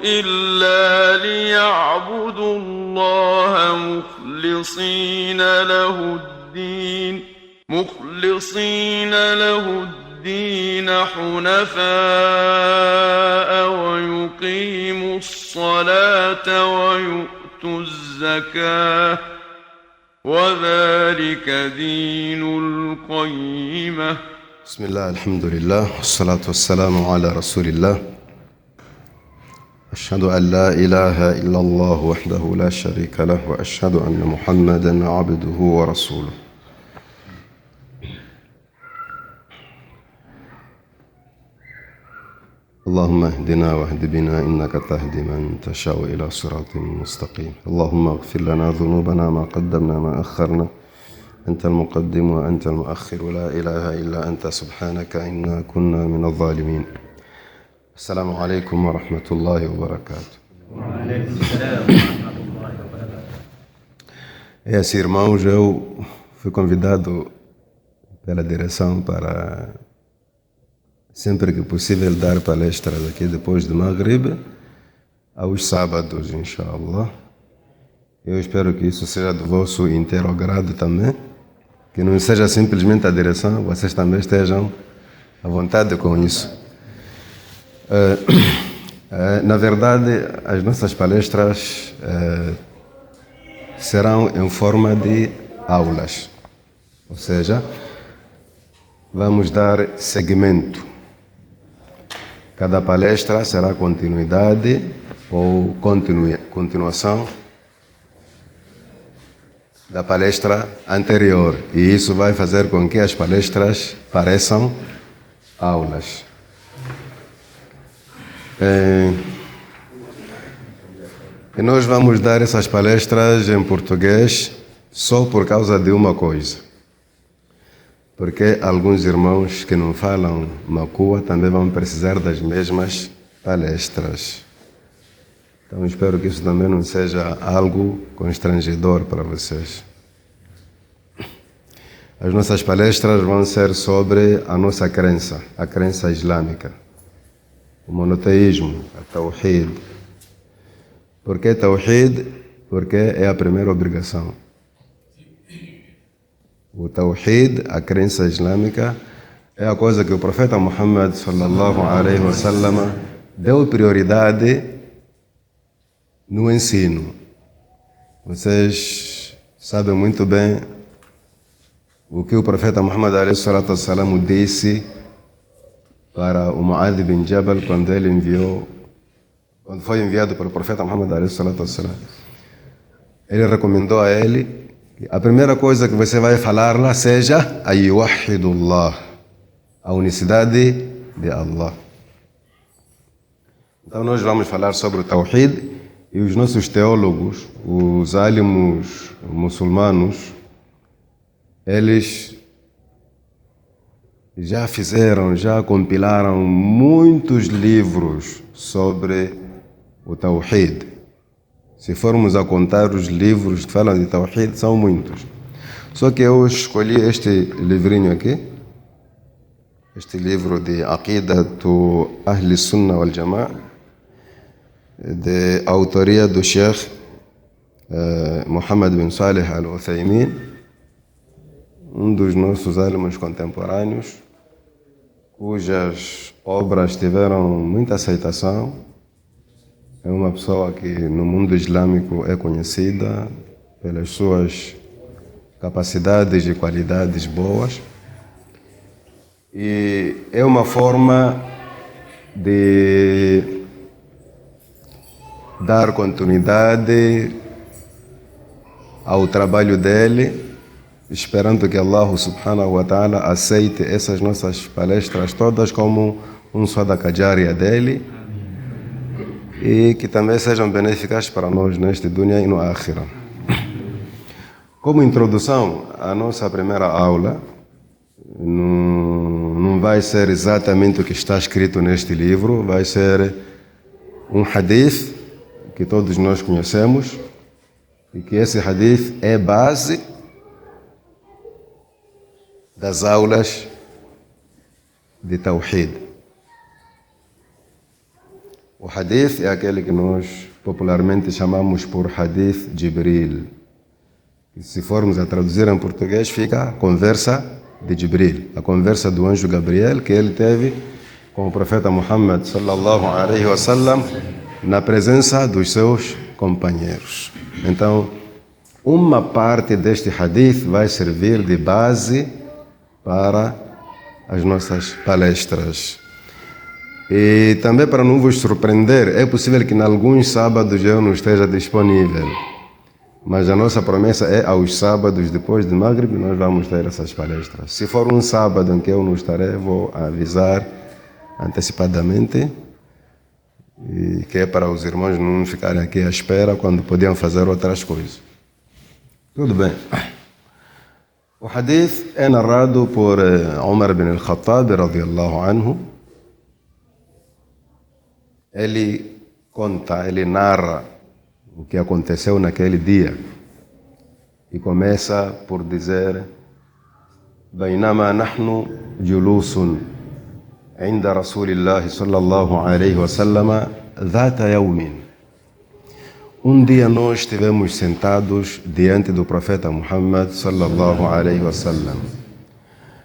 إلا ليعبدوا الله مخلصين له الدين حنفاء ويقيموا الصلاة ويؤتوا الزكاة وذلك دين القيمة. بسم الله، الحمد لله، والصلاة والسلام على رسول الله. أشهد أن لا إله إلا الله وحده لا شريك له، وأشهد أن محمدًا عبده ورسوله. اللهم اهدنا واهد بنا، إنك تهدي من تشاء إلى صراط مستقيم. اللهم اغفر لنا ذنوبنا، ما قدمنا ما أخرنا، أنت المقدم وأنت المؤخر، ولا إله إلا أنت سبحانك إنا كنا من الظالمين. السلام عليكم ورحمة الله وبركاته. وعليكم السلام ورحمة الله وبركاته. Esses irmãos, eu fui convidado pela direção para, sempre que possível, dar palestras aqui depois do Maghrib, aos sábados, inshallah. Eu espero que isso seja do vosso inteiro agrado também, que não seja simplesmente a direção, vocês também estejam à vontade com isso. Na verdade, as nossas palestras serão em forma de aulas, ou seja, vamos dar segmento. Cada palestra será continuidade ou continuação da palestra anterior, e isso vai fazer com que as palestras pareçam aulas. E nós vamos dar essas palestras em português só por causa de uma coisa, porque alguns irmãos que não falam macua também vão precisar das mesmas palestras. Então espero que isso também não seja algo constrangedor para vocês. As nossas palestras vão ser sobre a nossa crença, a crença islâmica, o monoteísmo, a Tawhid. Por que Tawhid? Porque é a primeira obrigação. O Tawhid, a crença islâmica, é a coisa que o profeta Muhammad sallallahu alaihi wasallam deu prioridade no ensino. Vocês sabem muito bem o que o profeta Muhammad alaihi salatu wassalam disse para o Mu'adh bin Jabal quando foi enviado pelo profeta Muhammad alaihi salatu wassalam. Ele recomendou a ele que a primeira coisa que você vai falar lá seja a yuwahhidullah, a unicidade de Allah. Então nós vamos falar sobre o Tawhid, e os nossos teólogos, os alimos muçulmanos, eles já compilaram muitos livros sobre o Tawhid. Se formos a contar os livros que falam de Tawhid, são muitos. Só que eu escolhi este livrinho aqui, este livro de Aqidatu Ahli Sunnah wal Jama'a, de autoria do Sheikh Muhammad bin Salih al-Uthaymin, um dos nossos alimos contemporâneos, cujas obras tiveram muita aceitação. É uma pessoa que no mundo islâmico é conhecida pelas suas capacidades e qualidades boas. E é uma forma de dar continuidade ao trabalho dele, esperando que Allah subhanahu wa ta'ala aceite essas nossas palestras todas como um sadaqa jária dele, e que também sejam benéficas para nós neste dunya e no akhirah. Como introdução, a nossa primeira aula não vai ser exatamente o que está escrito neste livro, vai ser um hadith que todos nós conhecemos, e que esse hadith é base das aulas de Tawhid. O hadith é aquele que nós popularmente chamamos por hadith Jibril. E se formos a traduzir em português, fica a conversa de Jibril, a conversa do anjo Gabriel que ele teve com o profeta Muhammad sallallahu alaihi wasallam na presença dos seus companheiros. Então, uma parte deste hadith vai servir de base para as nossas palestras. E também, para não vos surpreender, é possível que em alguns sábados eu não esteja disponível, mas a nossa promessa é aos sábados depois de Maghrib nós vamos ter essas palestras. Se for um sábado em que eu não estarei, vou avisar antecipadamente, e que é para os irmãos não ficarem aqui à espera quando podiam fazer outras coisas. Tudo bem. O hadith é narrado por Umar ibn al-Khattab radiyallahu anhu. Ele conta, ele narra o que aconteceu naquele dia e começa por dizer: بينما نحن جلوس عند رسول الله صلى الله عليه وسلم ذات يوم. Dia nós estivemos sentados diante do profeta Muhammad sallallahu alaihi wasallam.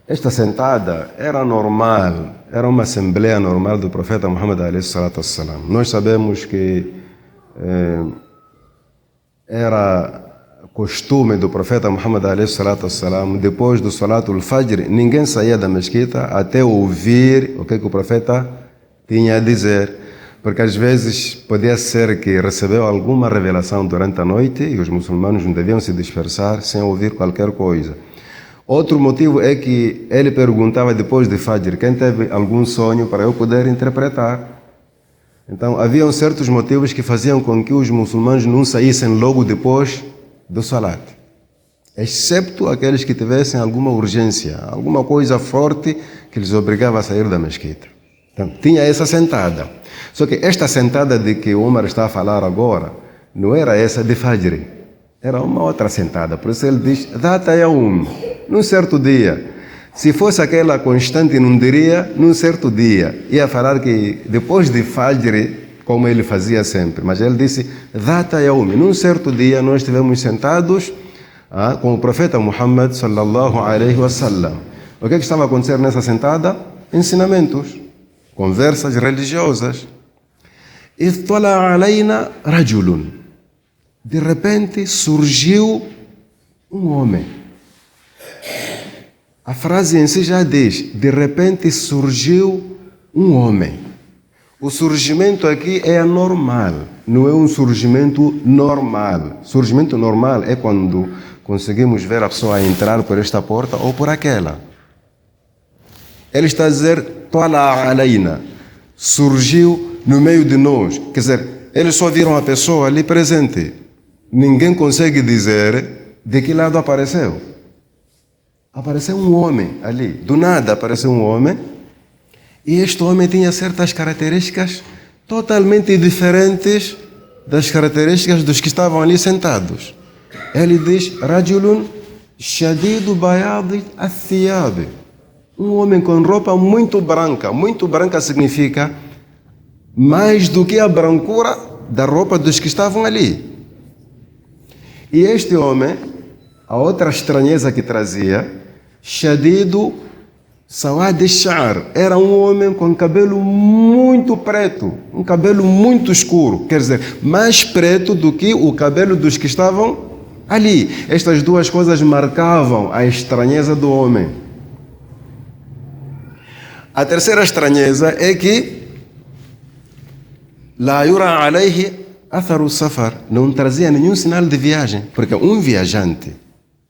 Esta sentada era normal, era uma assembleia normal do profeta Muhammad alaihi salatu wassalam. Nós sabemos que era costume do profeta Muhammad alaihi salatu wassalam, depois do Salatul Fajr, ninguém saía da mesquita até ouvir o que o profeta tinha a dizer. Porque às vezes podia ser que recebeu alguma revelação durante a noite e os muçulmanos não deviam se dispersar sem ouvir qualquer coisa. Outro motivo é que ele perguntava depois de Fajr: quem teve algum sonho para eu poder interpretar? Então haviam certos motivos que faziam com que os muçulmanos não saíssem logo depois do Salat, excepto aqueles que tivessem alguma urgência, alguma coisa forte que lhes obrigava a sair da mesquita. Então tinha essa sentada. Só que esta sentada de que o Umar está a falar agora não era essa de Fajr, era uma outra sentada. Por isso ele diz: Dhata Yawm, num certo dia. Se fosse aquela constante, não diria num certo dia. Ia falar que depois de Fajr, como ele fazia sempre. Mas ele disse: Dhata Yawm, num certo dia nós estivemos sentados com o profeta Muhammad sallallahu alaihi wasallam. O que estava a acontecer nessa sentada? Ensinamentos, conversas religiosas. Ittala alayna rajulun. De repente surgiu um homem. A frase em si já diz: de repente surgiu um homem. O surgimento aqui é anormal, não é um surgimento normal. Surgimento normal é quando conseguimos ver a pessoa entrar por esta porta ou por aquela. Ele está a dizer: Tala alayna, surgiu no meio de nós. Quer dizer, eles só viram a pessoa ali presente. Ninguém consegue dizer de que lado apareceu. Apareceu um homem ali. Do nada apareceu um homem. E este homem tinha certas características totalmente diferentes das características dos que estavam ali sentados. Ele diz: Rajulun shadidu bayad athiyab. Um homem com roupa muito branca. Muito branca significa mais do que a brancura da roupa dos que estavam ali. E este homem, a outra estranheza que trazia, shadidu sawad ash-sha'r, era um homem com cabelo muito preto, um cabelo muito escuro, quer dizer, mais preto do que o cabelo dos que estavam ali. Estas duas coisas marcavam a estranheza do homem. A terceira estranheza é que la yura alayhi atharu safar, não trazia nenhum sinal de viagem, porque um viajante,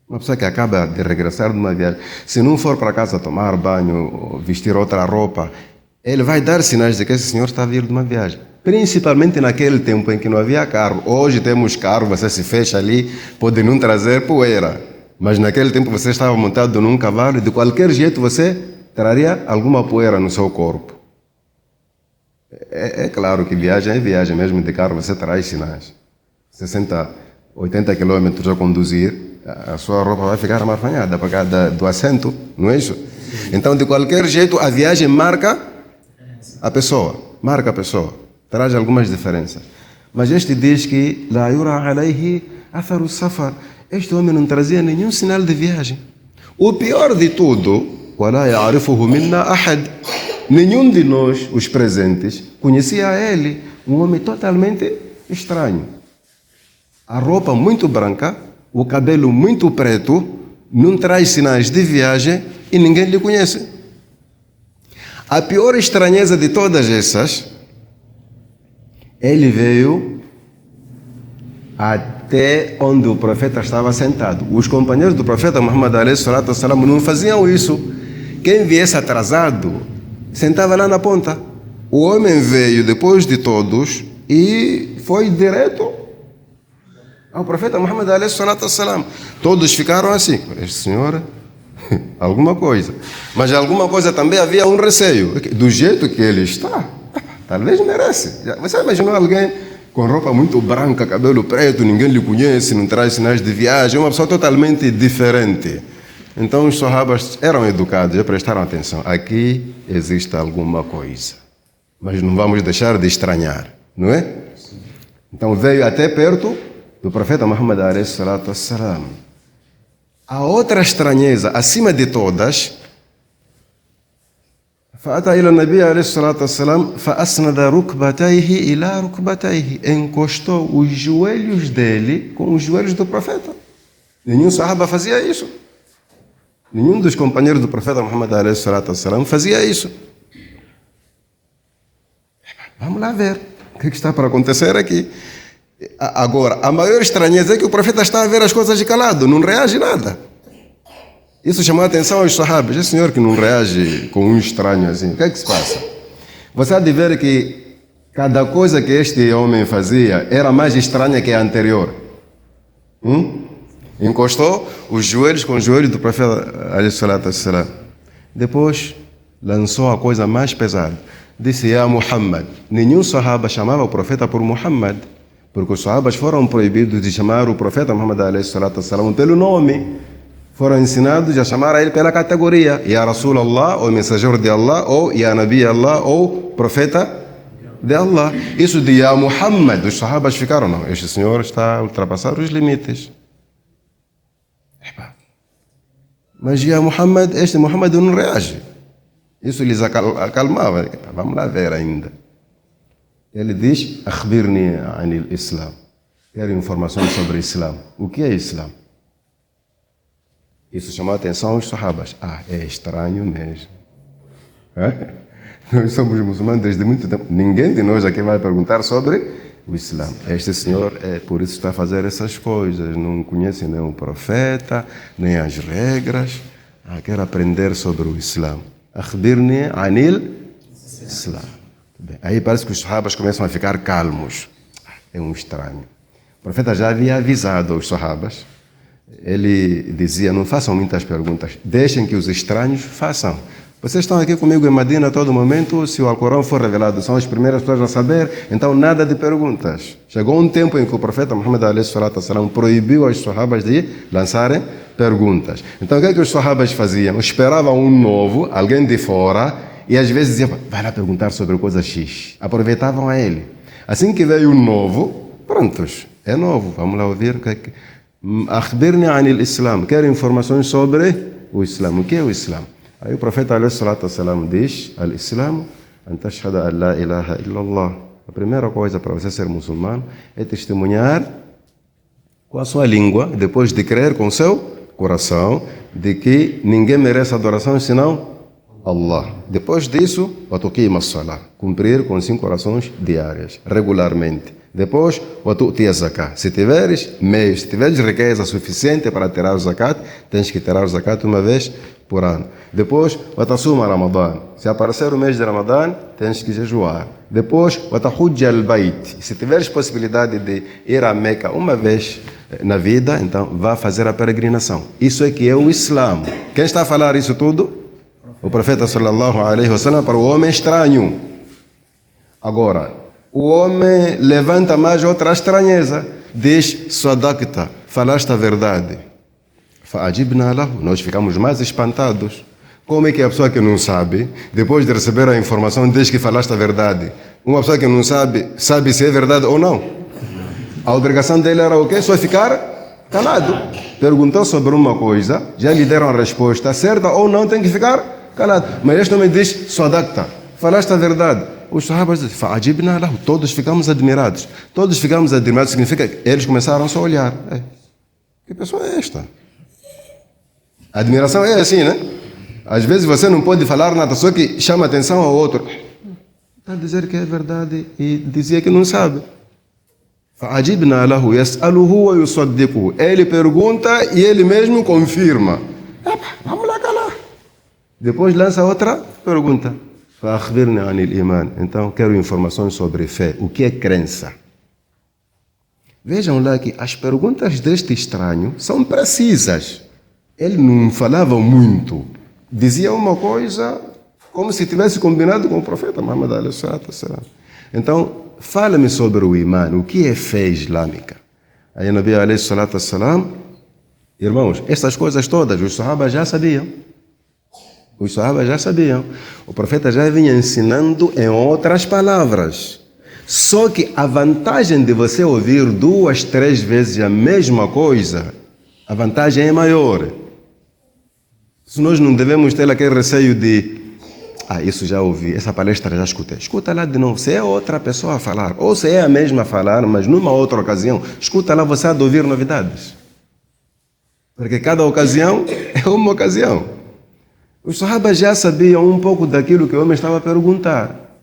uma pessoa que acaba de regressar de uma viagem, se não for para casa tomar banho, vestir outra roupa, ele vai dar sinais de que esse senhor está a vir de uma viagem. Principalmente naquele tempo em que não havia carro. Hoje temos carro, você se fecha ali, pode não trazer poeira. Mas naquele tempo você estava montado num cavalo e de qualquer jeito você traria alguma poeira no seu corpo. É claro que viagem é viagem, mesmo de carro você traz sinais. 60, 80 quilômetros a conduzir, a sua roupa vai ficar amarfanhada por causa do assento, não é isso? Então, de qualquer jeito, a viagem marca a pessoa, marca a pessoa. traz algumas diferenças. Mas este diz que la yura alayhi atharu safar. Este homem não trazia nenhum sinal de viagem. O pior de tudo, wala ya'rifuhu minna ahad. Nenhum de nós, os presentes, conhecia ele. Um homem totalmente estranho. A roupa muito branca, o cabelo muito preto, não traz sinais de viagem e ninguém lhe conhece. A pior estranheza de todas essas, ele veio até onde o profeta estava sentado. Os companheiros do profeta Muhammad a.s. não faziam isso. Quem viesse atrasado, sentava lá na ponta. O homem veio depois de todos e foi direto ao profeta Muhammad a.s. Todos ficaram assim. Este senhor, alguma coisa. Mas alguma coisa também havia um receio. Do jeito que ele está, talvez merece. Você imaginou alguém com roupa muito branca, cabelo preto, ninguém lhe conhece, não traz sinais de viagem, uma pessoa totalmente diferente. Então os sahabas eram educados, já prestaram atenção. Aqui existe alguma coisa. Mas não vamos deixar de estranhar, não é? Então veio até perto do profeta Muhammad a.s. A outra estranheza, acima de todas, فأتى إلى النبي عليه الصلاة والسلام فأسند ركبتيه إلى ركبتيه. Encostou os joelhos dele com os joelhos do profeta. Nenhum sahaba fazia isso. Nenhum dos companheiros do profeta Muhammad عليه الصلاة والسلام fazia isso. Vamos lá ver o que está para acontecer aqui. Agora, a maior estranheza é que o profeta está a ver as coisas de calado, não reage nada. Isso chamou a atenção aos sahabas. Esse senhor que não reage com um estranho assim, o que é que se passa? Você há de ver que cada coisa que este homem fazia era mais estranha que a anterior. Encostou os joelhos com os joelhos do profeta ﷺ. Depois lançou a coisa mais pesada. Disse, Ya Muhammad. Nenhum sahaba chamava o profeta por Muhammad, porque os sahabas foram proibidos de chamar o profeta Muhammad ﷺ pelo nome. Foram ensinados a chamar a ele pela categoria. Ya Rasulallah, ou mensageiro de Allah, ou Ya Nabi Allah, ou profeta de Allah. Isso de Ya Muhammad, os sahabas ficaram, não, este senhor está a ultrapassar os limites. Mas Ya Muhammad, este Muhammad não reage. Isso lhes acalmava. Vamos lá ver ainda. Ele diz, Akhbirni anil Islam. Quero informações sobre o Islã. O que é Islã? Isso chamou a atenção aos sahabas. É estranho mesmo. Nós somos muçulmanos desde muito tempo. Ninguém de nós aqui vai perguntar sobre o Islã. Este senhor, por isso está a fazer essas coisas. Não conhece nem o profeta, nem as regras. Quer aprender sobre o Islã. Akhbirni anil Islam. Aí parece que os sahabas começam a ficar calmos. É um estranho. O profeta já havia avisado aos sahabas. Ele dizia, não façam muitas perguntas, deixem que os estranhos façam. Vocês estão aqui comigo em Medina a todo momento, se o Alcorão for revelado, são as primeiras pessoas a saber, então nada de perguntas. Chegou um tempo em que o profeta Muhammad a.s. proibiu aos sahabas de lançarem perguntas. Então o que é que os sahabas faziam? Esperavam um novo, alguém de fora, e às vezes diziam, vai lá perguntar sobre coisa X. Aproveitavam a ele. Assim que veio um novo, prontos, é novo, vamos lá ouvir o que é que... Akhbirni anil Islam. Quero informações sobre o Islã. O que é o Islã? Aí o profeta ﷺ diz, Al-Islam, an tashhada an la ilaha illallah. A primeira coisa para você ser muçulmano é testemunhar com a sua língua, depois de crer com o seu coração, de que ninguém merece adoração senão Allah. Depois disso, wa tuqima as-salah, cumprir com 5 orações diárias, regularmente. Depois, wa tu'ti az-zakat. Se tiveres meios, se tiveres riqueza suficiente para tirar o zakat, tens que tirar o zakat uma vez por ano. Depois, wa tasuma Ramadan. Se aparecer o mês de Ramadan, tens que jejuar. Depois, wa tahujja al-bayt. Se tiveres possibilidade de ir a Meca uma vez na vida, então vá fazer a peregrinação. Isso é que é o Islã. Quem está a falar isso tudo? O profeta sallallahu alaihi wasallam para o homem estranho. Agora, o homem levanta mais outra estranheza. Diz, sadaqta, falaste a verdade. Fa'ajibna lahu, nós ficamos mais espantados. Como é que a pessoa que não sabe, depois de receber a informação, diz que falaste a verdade? Uma pessoa que não sabe se é verdade ou não. A obrigação dele era o quê? Só ficar calado. Perguntou sobre uma coisa, já lhe deram a resposta certa ou não, tem que ficar calado. Mas este homem diz, sadaqta, falaste a verdade. Os sahabas dizem, fa'ajibna lahu, todos ficamos admirados. Todos ficamos admirados significa que eles começaram só a olhar. Que pessoa é esta? A admiração é assim, né? Às vezes você não pode falar nada, só que chama atenção ao outro. Está a dizer que é verdade e dizia que não sabe. فَعَجِبْنَا لَهُ يَسْأَلُهُ وَيُصَدِّقُهُ. Ele pergunta e ele mesmo confirma. Vamos lá calar. Depois lança outra pergunta. فَأَخْبِرْنِي عَنِ الْإِيمَانِ. Então, quero informações sobre fé. O que é crença? Vejam lá que as perguntas deste estranho são precisas. Ele não falava muito. Dizia uma coisa como se tivesse combinado com o profeta Muhammad a.s. Então, fala-me sobre o imã, o que é fé islâmica? Aí Nabi a.s. Irmãos, essas coisas todas os sahabas já sabiam. Os sahabas já sabiam. O profeta já vinha ensinando em outras palavras. Só que a vantagem de você ouvir 2, 3 vezes a mesma coisa, a vantagem é maior. Nós não devemos ter aquele receio de isso já ouvi, essa palestra já escutei. Escuta lá de novo, se é outra pessoa a falar, ou se é a mesma a falar, mas numa outra ocasião, escuta lá você há de ouvir novidades. Porque cada ocasião é uma ocasião. Os sahabas já sabiam um pouco daquilo que o homem estava a perguntar.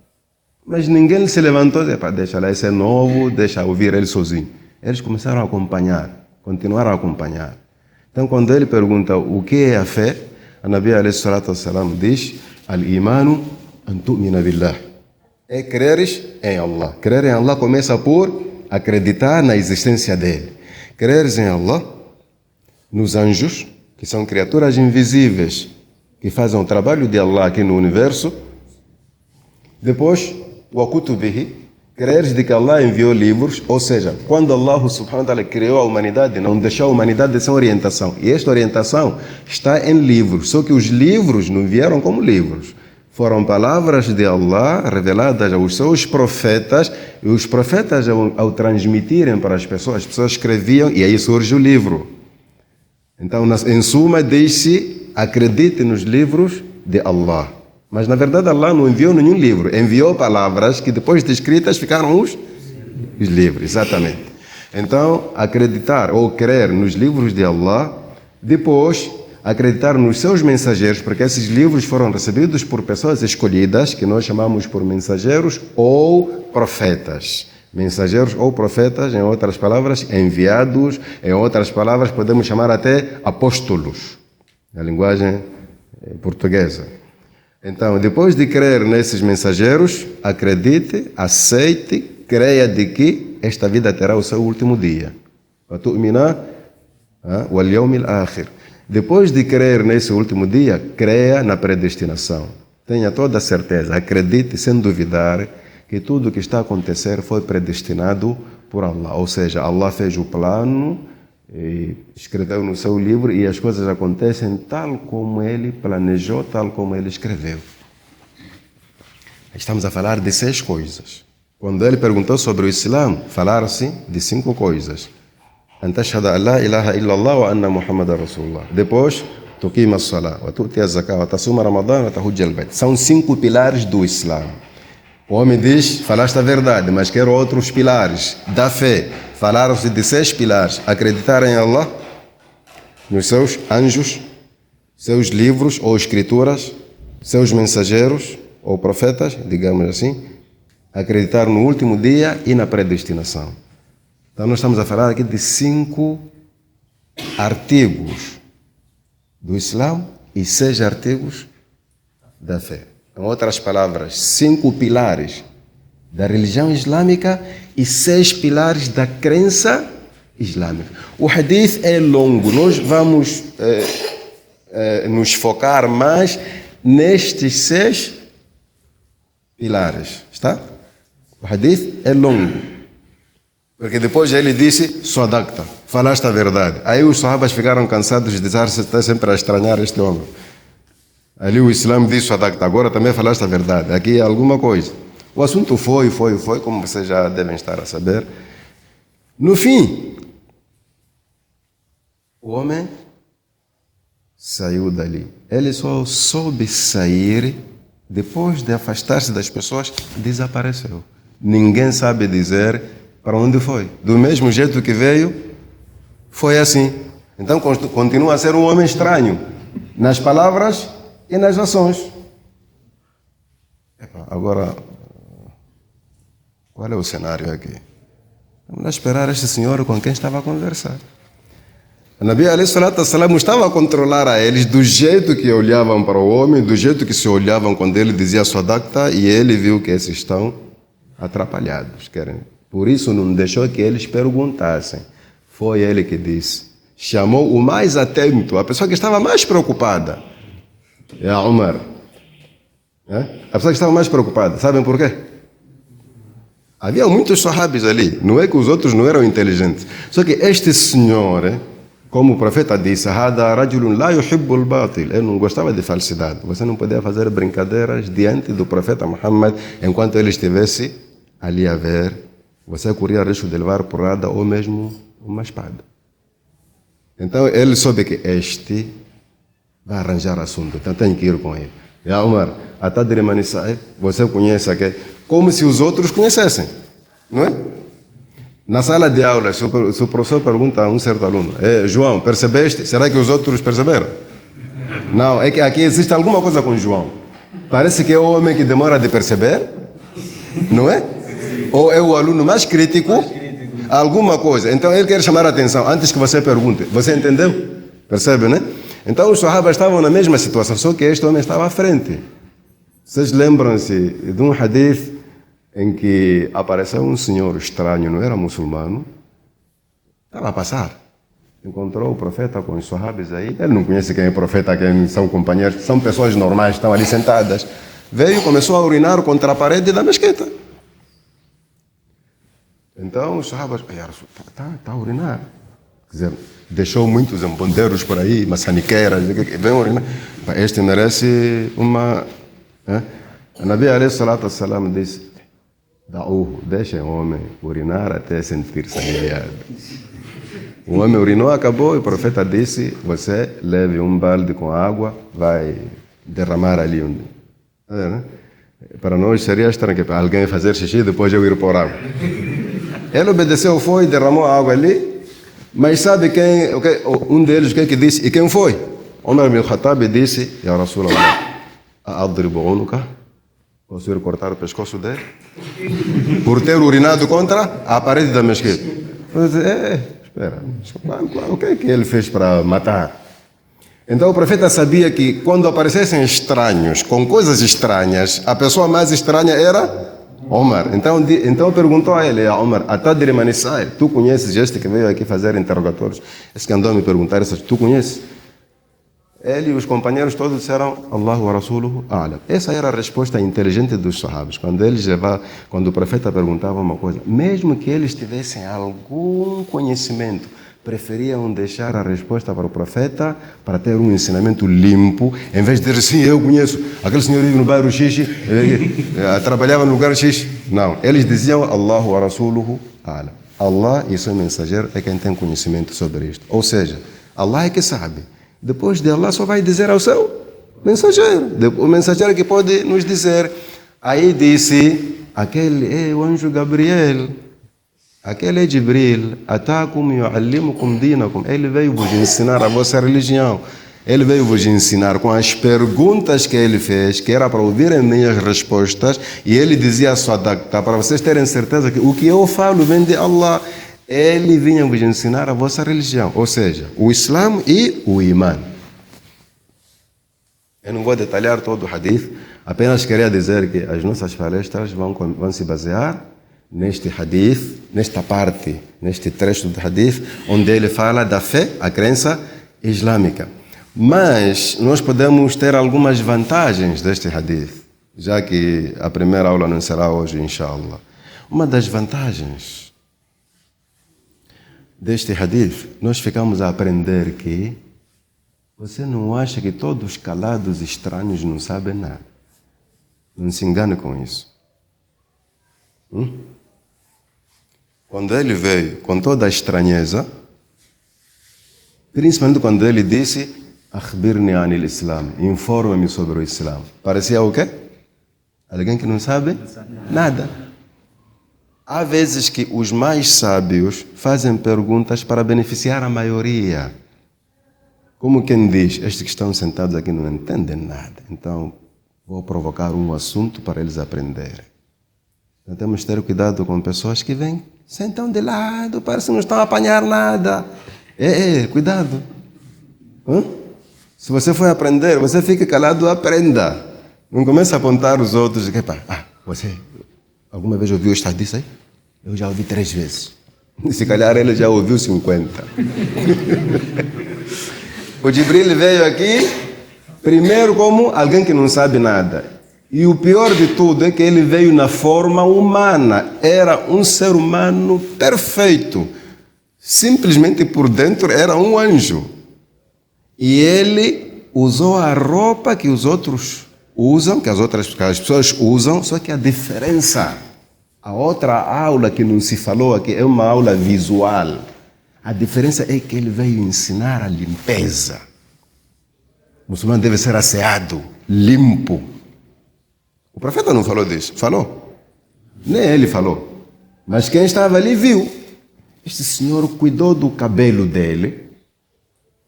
Mas ninguém se levantou e disse, deixa lá, esse é novo, deixa ouvir ele sozinho. Eles começaram a acompanhar, continuaram a acompanhar. Então, quando ele pergunta o que é a fé, a Nabi a.s. diz, Al-imanu an tu'mina billah. É creres em Allah. Crer em Allah começa por acreditar na existência dele. Creres em Allah, nos anjos, que são criaturas invisíveis, que fazem o trabalho de Allah aqui no universo. Depois, wa kutubihi, creres de que Allah enviou livros, ou seja, quando Allah subhanahu wa ta'ala criou a humanidade, não deixou a humanidade sem orientação. E esta orientação está em livros, só que os livros não vieram como livros. Foram palavras de Allah reveladas aos seus profetas, e os profetas, ao transmitirem para as pessoas escreviam, e aí surge o livro. Então, em suma, diz-se, acredite nos livros de Allah. Mas, na verdade, Allah não enviou nenhum livro. Enviou palavras que, depois de escritas, ficaram os livros. Exatamente. Então, acreditar ou crer nos livros de Allah, depois, acreditar nos seus mensageiros, porque esses livros foram recebidos por pessoas escolhidas, que nós chamamos por mensageiros ou profetas. Mensageiros ou profetas, em outras palavras, enviados. Em outras palavras, podemos chamar até apóstolos, na linguagem portuguesa. Então, depois de crer nesses mensageiros, acredite, aceite, creia de que esta vida terá o seu último dia. Depois de crer nesse último dia, creia na predestinação. Tenha toda a certeza, acredite sem duvidar que tudo o que está a acontecer foi predestinado por Allah. Ou seja, Allah fez o plano, escreveu no seu livro e as coisas acontecem tal como ele planejou, tal como ele escreveu. Estamos a falar de 6 coisas. Quando ele perguntou sobre o Islã, falaram-se de 5 coisas. An tashhada an la ilaha illallah wa anna Muhammadan Rasulullah. Depois, tuqima as-salah, wa tu'ti az-zakah, wa tasuma Ramadan, wa tahujja al-bayt. São 5 pilares do Islã. O homem diz, falaste a verdade, mas quero outros pilares da fé. Falaram-se de 6 pilares. Acreditar em Allah, nos seus anjos, seus livros ou escrituras, seus mensageiros ou profetas, digamos assim. Acreditar no último dia e na predestinação. Então nós estamos a falar aqui de 5 artigos do Islã e 6 artigos da fé. Em outras palavras, 5 pilares da religião islâmica e 6 pilares da crença islâmica. O hadith é longo, nós vamos nos focar mais nestes 6 pilares, está? O hadith é longo, porque depois ele disse, sadaqta, falaste a verdade. Aí os sahabas ficaram cansados de dizer, você está sempre a estranhar este homem. Ali o Islã disse, sadaqta, agora também falaste a verdade, aqui é alguma coisa. O assunto foi, como vocês já devem estar a saber. No fim, o homem saiu dali. Ele só soube sair depois de afastar-se das pessoas, desapareceu. Ninguém sabe dizer para onde foi. Do mesmo jeito que veio, foi assim. Então continua a ser um homem estranho nas palavras e nas ações. Agora, qual é o cenário aqui? Vamos esperar este senhor com quem estava a conversar. O Nabi alayhi salatu wassalam estava a controlar a eles do jeito que olhavam para o homem, do jeito que se olhavam quando ele dizia sadaqta, e ele viu que esses estão atrapalhados. Por isso não deixou que eles perguntassem. Foi ele que disse. Chamou o mais atento, a pessoa que estava mais preocupada. É a Umar. A pessoa que estava mais preocupada. Sabem por quê? Havia muitos sahabis ali. Não é que os outros não eram inteligentes. Só que este senhor, como o profeta disse, Hada rajulun la yuhibbul batil. Ele não gostava de falsidade. Você não podia fazer brincadeiras diante do profeta Muhammad enquanto ele estivesse ali a ver. Você corria risco de levar porrada ou mesmo uma espada. Então ele soube que este vai arranjar assunto. Então tem que ir com ele. Ya Umar, atadri man sa'il, você conhece aquele, como se os outros conhecessem, não é? Na sala de aula, se o professor pergunta a um certo aluno, João, percebeste? Será que os outros perceberam? Não, é que aqui existe alguma coisa com João. Parece que é o homem que demora de perceber, não é? Ou é o aluno mais crítico, alguma coisa. Então ele quer chamar a atenção antes que você pergunte. Você entendeu? Percebe, né? Então os sahabas estavam na mesma situação, só que este homem estava à frente. Vocês lembram-se de um hadith em que apareceu um senhor estranho, não era muçulmano, estava a passar. Encontrou o profeta com os sahabas aí. Ele não conhece quem é profeta, quem são companheiros, são pessoas normais, estão ali sentadas. Veio e começou a urinar contra a parede da mesquita. Então os sahabas, está a urinar. Quer dizer, deixou muitos embondeiros por aí, maçaniqueiras, vem urinar. Este merece uma... O Nabi alayhi salatu wassalam disse, deixem o homem urinar até sentir-se aliviado. O homem urinou, acabou, e o profeta disse, você leve um balde com água, vai derramar ali. Para nós seria estranho que alguém fazer xixi depois de eu ir por água. Ele obedeceu, foi, derramou a água ali, mas sabe quem, um deles, quem que disse, e quem foi? Umar ibn Khattab disse, Ya Rasulallah, adribu unuka, posso ir cortar o pescoço dele? Por ter urinado contra a parede da mesquita. Espera, o que é que ele fez para matar? Então o profeta sabia que quando aparecessem estranhos, com coisas estranhas, a pessoa mais estranha era Omar. Então perguntou a ele, Omar, atadri man sa'il, tu conheces este que veio aqui fazer interrogatórios? Esse que andou a me perguntar, tu conheces? Ele e os companheiros todos disseram, Allahu wa Rasuluhu a'lam. Essa era a resposta inteligente dos sahabas. Quando o profeta perguntava uma coisa, mesmo que eles tivessem algum conhecimento, preferiam deixar a resposta para o profeta para ter um ensinamento limpo, em vez de dizer, sim, eu conheço, aquele senhor vive no bairro X, trabalhava no lugar X. Não, eles diziam, Allahu wa Rasuluhu a'lam. Allah e seu mensageiro é quem tem conhecimento sobre isto. Ou seja, Allah é que sabe. Depois de Allah só vai dizer ao seu mensageiro. O mensageiro que pode nos dizer. Aí disse, aquele é o anjo Gabriel. Aquele é Jibril. Atakum yu'allimukum dinakum. Ele veio vos ensinar a vossa religião. Ele veio vos ensinar com as perguntas que ele fez, que era para ouvirem minhas respostas. E ele dizia sadaqta, para vocês terem certeza que o que eu falo vem de Allah. Ele vinha vos ensinar a vossa religião, ou seja, o Islã e o Iman. Eu não vou detalhar todo o hadith, apenas queria dizer que as nossas palestras vão se basear neste hadith, nesta parte, neste trecho do hadith, onde ele fala da fé, a crença islâmica. Mas nós podemos ter algumas vantagens deste hadith, já que a primeira aula não será hoje, inshallah. Uma das vantagens deste hadith, nós ficamos a aprender que você não acha que todos os calados estranhos não sabem nada. Não se engane com isso. Quando ele veio com toda a estranheza, principalmente quando ele disse "Akhbirni anil Islam", informa-me sobre o Islã. Parecia o quê? Alguém que não sabe nada. Há vezes que os mais sábios fazem perguntas para beneficiar a maioria. Como quem diz, estes que estão sentados aqui não entendem nada, então vou provocar um assunto para eles aprenderem. Então temos que ter cuidado com pessoas que vêm, sentam de lado, parece que não estão a apanhar nada. Cuidado. Se você for aprender, você fica calado, aprenda. Não comece a apontar os outros. Você alguma vez ouviu esta disso aí? Eu já ouvi 3 vezes. Se calhar ele já ouviu 50. O Jibril veio aqui, primeiro como alguém que não sabe nada. E o pior de tudo é que ele veio na forma humana. Era um ser humano perfeito. Simplesmente por dentro era um anjo. E ele usou a roupa que os outros usam, que as pessoas usam, só que a diferença, a outra aula que não se falou aqui é uma aula visual. A diferença é que ele veio ensinar a limpeza. O muçulmano deve ser asseado, limpo. O profeta não falou disso. Falou? Nem ele falou. Mas quem estava ali viu. Este senhor cuidou do cabelo dele,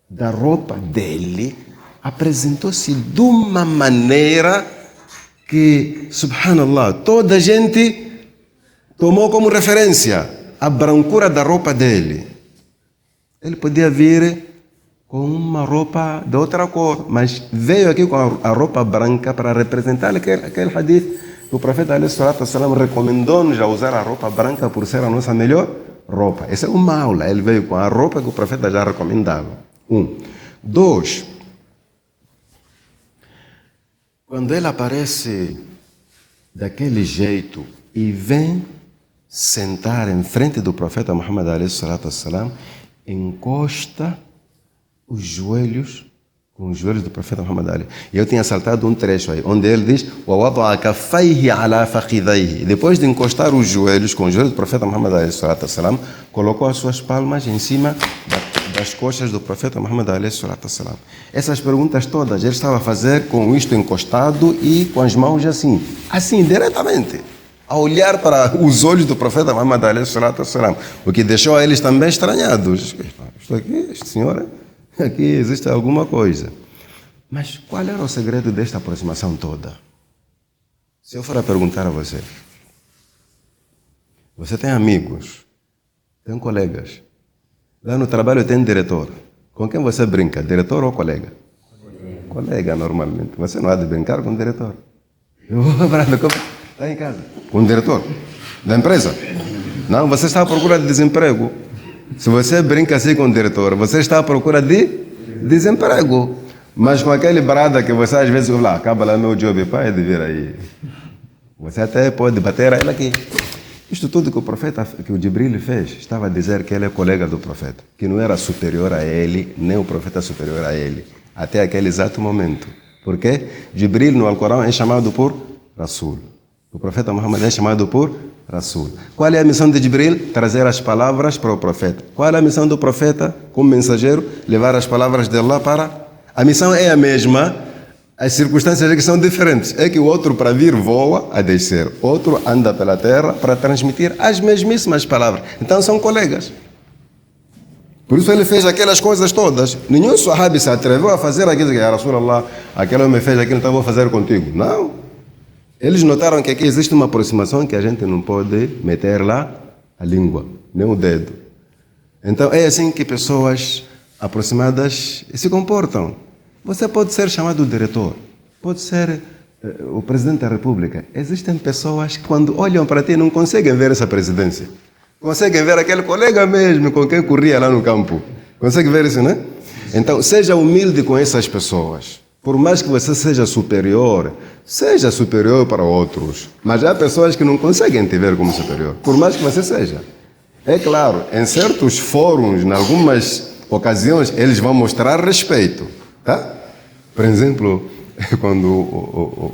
da roupa dele, apresentou-se de uma maneira que, subhanallah, toda a gente tomou como referência a brancura da roupa dele. Ele podia vir com uma roupa de outra cor, mas veio aqui com a roupa branca para representar aquele hadith. O profeta ﷺ recomendou-nos a usar a roupa branca por ser a nossa melhor roupa. Essa é uma aula. Ele veio com a roupa que o profeta já recomendava. 1. 2. Quando ele aparece daquele jeito e vem sentar em frente do profeta Muhammad ﷺ, encosta os joelhos com os joelhos do profeta Muhammad Ali. E eu tinha saltado um trecho aí, onde ele diz وَوَضَعَ كَفَّيْهِ عَلَى فَخِذَيْهِ. Depois de encostar os joelhos com os joelhos do profeta Muhammad ﷺ, colocou as suas palmas em cima das costas do profeta Muhammad ﷺ. Essas perguntas todas ele estava a fazer com isto encostado e com as mãos assim diretamente, a olhar para os olhos do profeta Muhammad ﷺ, o que deixou eles também estranhados. Isto aqui, este senhor, aqui existe alguma coisa. Mas qual era o segredo desta aproximação toda? Se eu for a perguntar a você, você tem amigos, tem colegas, lá no trabalho tem diretor, com quem você brinca, diretor ou colega? Colega, normalmente. Você não há de brincar com o diretor. Está em casa. Com o diretor da empresa. Não, você está à procura de desemprego. Se você brinca assim com o diretor, você está à procura de desemprego. Mas com aquele brada que você às vezes fala, acaba lá meu job, pai, de vir aí. Você até pode bater a ele aqui. Isto tudo que o profeta, que o Jibril fez, estava a dizer que ele é colega do profeta, que não era superior a ele, nem o profeta superior a ele, até aquele exato momento. Porque Jibril no Alcorão é chamado por Rasul. O profeta Muhammad é chamado por Rasul. Qual é a missão de Jibril? Trazer as palavras para o profeta. Qual é a missão do profeta como mensageiro? Levar as palavras de Allah para... A missão é a mesma, as circunstâncias é que são diferentes. É que o outro para vir voa a descer. Outro anda pela terra para transmitir as mesmíssimas palavras. Então são colegas. Por isso ele fez aquelas coisas todas. Nenhum sahabi se atreveu a fazer aquilo que Rasulullah, aquele homem fez aquilo, então vou fazer contigo. Não. Eles notaram que aqui existe uma aproximação que a gente não pode meter lá a língua, nem o dedo. Então é assim que pessoas aproximadas se comportam. Você pode ser chamado diretor, pode ser o presidente da república. Existem pessoas que quando olham para ti não conseguem ver essa presidência. Conseguem ver aquele colega mesmo com quem corria lá no campo. Consegue ver isso, né? Então seja humilde com essas pessoas. Por mais que você seja superior para outros. Mas há pessoas que não conseguem te ver como superior, por mais que você seja. É claro, em certos fóruns, em algumas ocasiões, eles vão mostrar respeito. Tá? Por exemplo, quando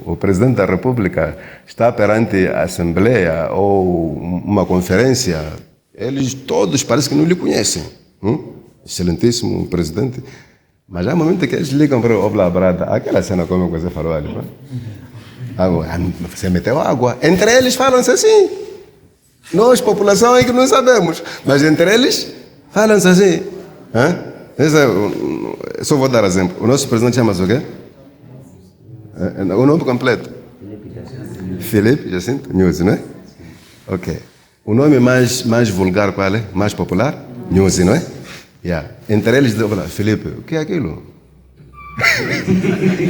o presidente da República está perante a Assembleia ou uma conferência, eles todos parece que não lhe conhecem. Excelentíssimo presidente. Mas há momentos que eles ligam para o Brada, aquela cena como você falou ali. Você meteu água. Entre eles falam-se assim. Nós, população, é que não sabemos. Mas entre eles, falam-se assim. Só vou dar exemplo. O nosso presidente chama-se o quê? O nome completo? Filipe Jacinto Nyusi, não é? Ok. O nome mais vulgar qual é? Mais popular? Nyusi, não é? Yeah. Entre eles, Filipe, o que é aquilo?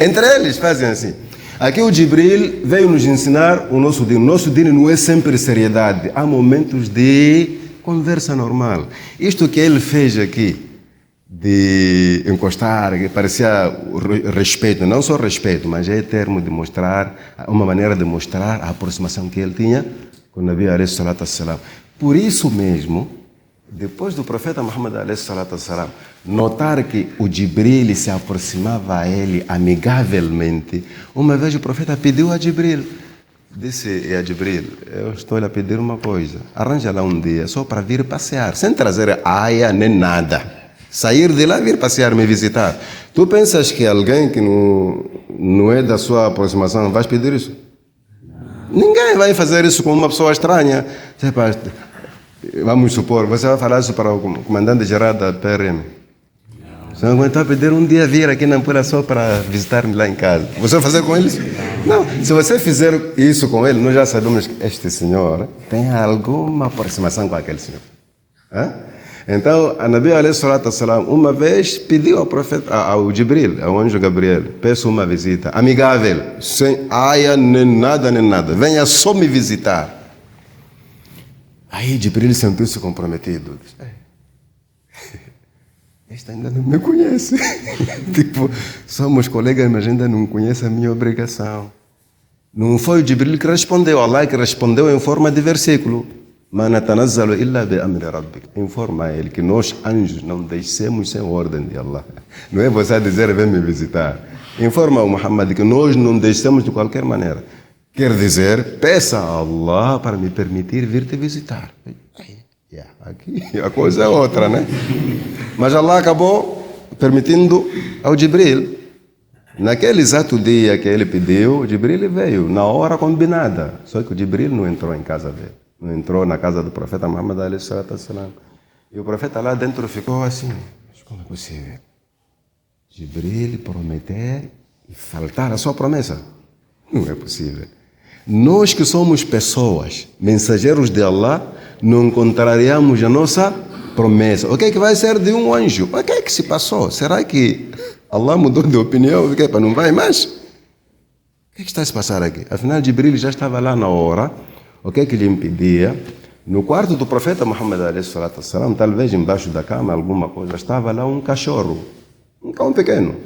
Entre eles fazem assim. Aqui o Jibril veio nos ensinar o nosso dino. O nosso dino não é sempre seriedade. Há momentos de conversa normal. Isto que ele fez aqui, de encostar, que parecia respeito, não só respeito, mas é termo de mostrar, uma maneira de mostrar a aproximação que ele tinha com o Nabi alayhi salatu wassalam. Por isso mesmo, depois do profeta Muhammad alayhi salatu wassalam notar que o Jibril se aproximava a ele amigavelmente, uma vez o profeta pediu a Jibril, disse a Jibril, eu estou a pedir uma coisa, arranja lá um dia só para vir passear, sem trazer aia nem nada. Sair de lá e vir passear, me visitar. Tu pensas que alguém que não é da sua aproximação vai pedir isso? Ninguém vai fazer isso com uma pessoa estranha. Vamos supor, você vai falar isso para o comandante-geral da PRM. Você não aguentar pedir um dia vir aqui na Ampula só para visitar-me lá em casa. Você vai fazer com eles? Não. Se você fizer isso com ele, nós já sabemos que este senhor tem alguma aproximação com aquele senhor. Então, a Nabi alayhi salatu wassalam, uma vez pediu ao profeta, ao Jibril, ao anjo Gabriel, peço uma visita amigável, sem aia nem nada, venha só me visitar. Aí Jibril sentiu-se comprometido. Este ainda não me conhece. Tipo, somos colegas, mas ainda não conhece a minha obrigação. Não foi o Jibril que respondeu, Allah que respondeu em forma de versículo. Informa a ele que nós anjos não descemos sem ordem de Allah. Não é você dizer, vem me visitar. Informa o Muhammad que nós não descemos de qualquer maneira. Quer dizer, peça a Allah para me permitir vir te visitar. Aqui a coisa é outra, né? Mas Allah acabou permitindo ao Jibril. Naquele exato dia que ele pediu, o Jibril veio, na hora combinada. Só que o Jibril não entrou em casa dele. Não entrou na casa do profeta Muhammad alayhi salatu wassalam. E o profeta lá dentro ficou assim. Como é possível? Jibril prometer e faltar a sua promessa? Não é possível. Nós que somos pessoas, mensageiros de Allah, não contrariamos a nossa promessa. O que é que vai ser de um anjo? O que é que se passou? Será que Allah mudou de opinião? O que é que não vai mais? O que é que está a se passar aqui? Afinal, Jibril já estava lá na hora. O que é que lhe impedia? No quarto do profeta Muhammad alayhi salatu wassalam, talvez embaixo da cama, alguma coisa, estava lá um cachorro, um cão pequeno.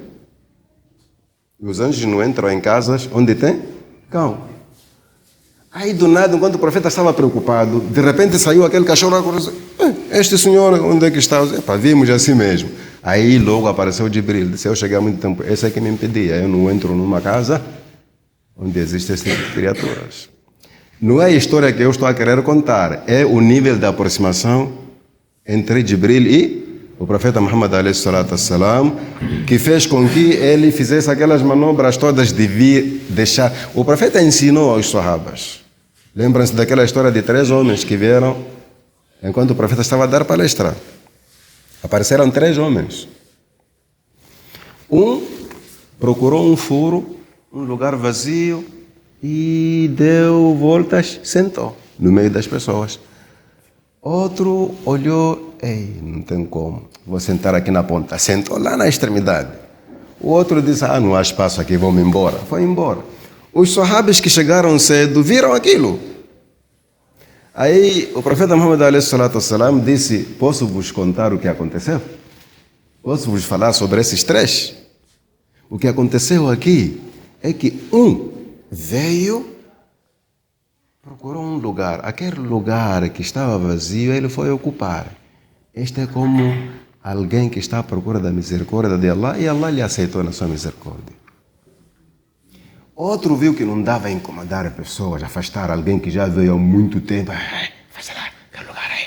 E os anjos não entram em casas onde tem cão. Aí do nada, enquanto o profeta estava preocupado, de repente saiu aquele cachorro e este senhor, onde é que está? Vimos assim mesmo. Aí logo apareceu o Jibril, disse, eu cheguei há muito tempo, esse é que me impedia, eu não entro numa casa onde existem esse tipo de criaturas. Não é a história que eu estou a querer contar, é o nível de aproximação entre Jibril e o profeta Muhammad alayhi salatu wassalam, que fez com que ele fizesse aquelas manobras todas de vir deixar. O profeta ensinou aos sahabas. Lembram-se daquela história de 3 homens que vieram enquanto o profeta estava a dar palestra. Apareceram 3 homens. Um procurou um furo, um lugar vazio, e deu voltas, sentou no meio das pessoas. Outro olhou, não tem como, vou sentar aqui na ponta. Sentou lá na extremidade. O outro disse, não há espaço aqui, vou-me embora. Foi embora. Os sahabas que chegaram cedo viram aquilo. Aí o profeta Muhammad alayhi salatu wassalam disse, posso vos contar o que aconteceu? Posso vos falar sobre esses 3? O que aconteceu aqui é que um veio, procurou um lugar. Aquele lugar que estava vazio, ele foi ocupar. Este é como alguém que está à procura da misericórdia de Allah e Allah lhe aceitou na sua misericórdia. Outro viu que não dava a incomodar pessoas, afastar alguém que já veio há muito tempo. Faz lá, aquele lugar aí.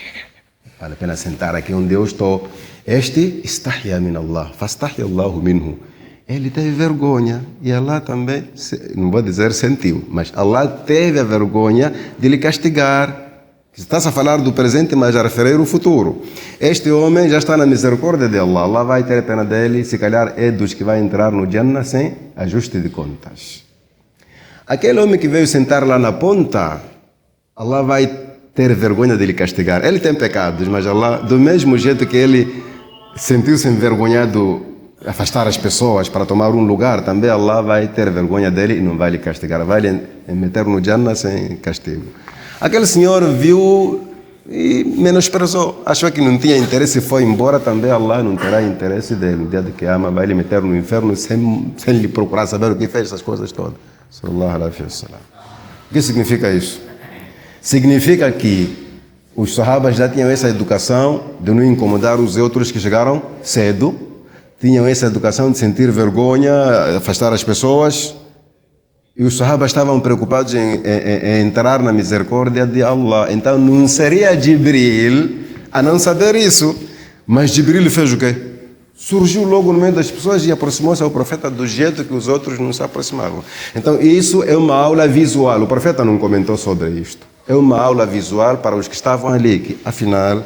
Vale a pena sentar aqui onde eu estou. Este istahya min Allah, fastahya Allahu minhu. Ele teve vergonha e Allah também, não vou dizer sentiu, mas Allah teve a vergonha de lhe castigar. Está-se a falar do presente, mas a referir o futuro. Este homem já está na misericórdia de Allah. Allah vai ter pena dele, se calhar é dos que vai entrar no Jannah sem ajuste de contas. Aquele homem que veio sentar lá na ponta, Allah vai ter vergonha de lhe castigar. Ele tem pecados, mas Allah, do mesmo jeito que ele sentiu-se envergonhado afastar as pessoas para tomar um lugar, também Allah vai ter vergonha dele e não vai lhe castigar. Vai lhe meter no Jannah sem castigo. Aquele senhor viu e menosprezou. Achou que não tinha interesse e foi embora. Também Allah não terá interesse dele. No dia de Qiyamah vai lhe meter no inferno sem lhe procurar saber o que fez essas coisas todas. Sallallahu alaihi wasallam. O que significa isso? Significa que os sahabas já tinham essa educação de não incomodar os outros que chegaram cedo. Tinham essa educação de sentir vergonha, afastar as pessoas. E os sahabas estavam preocupados em entrar na misericórdia de Allah. Então não seria Jibril a não saber isso. Mas Jibril fez o quê? Surgiu logo no meio das pessoas e aproximou-se ao profeta do jeito que os outros não se aproximavam. Então isso é uma aula visual. O profeta não comentou sobre isto. É uma aula visual para os que estavam ali. Que, afinal,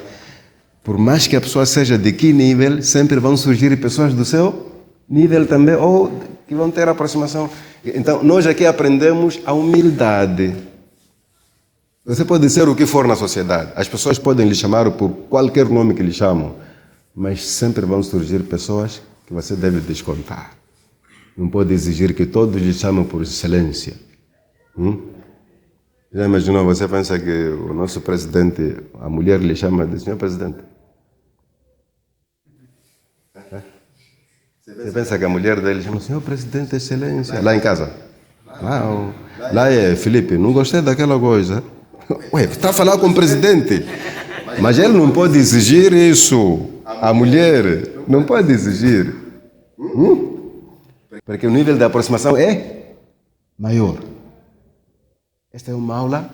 por mais que a pessoa seja de que nível, sempre vão surgir pessoas do seu nível também, ou que vão ter aproximação. Então, nós aqui aprendemos a humildade. Você pode ser o que for na sociedade. As pessoas podem lhe chamar por qualquer nome que lhe chamam, mas sempre vão surgir pessoas que você deve descontar. Não pode exigir que todos lhe chamem por excelência. Já imaginou, você pensa que o nosso presidente, a mulher lhe chama de senhor presidente? Você pensa que a mulher dele chama senhor presidente, excelência? Lá em casa? Lá é Felipe, não gostei daquela coisa. Ué, está a falar com o presidente. Mas ele não pode exigir isso. A mulher não pode exigir. Porque o nível de aproximação é maior. Esta é uma aula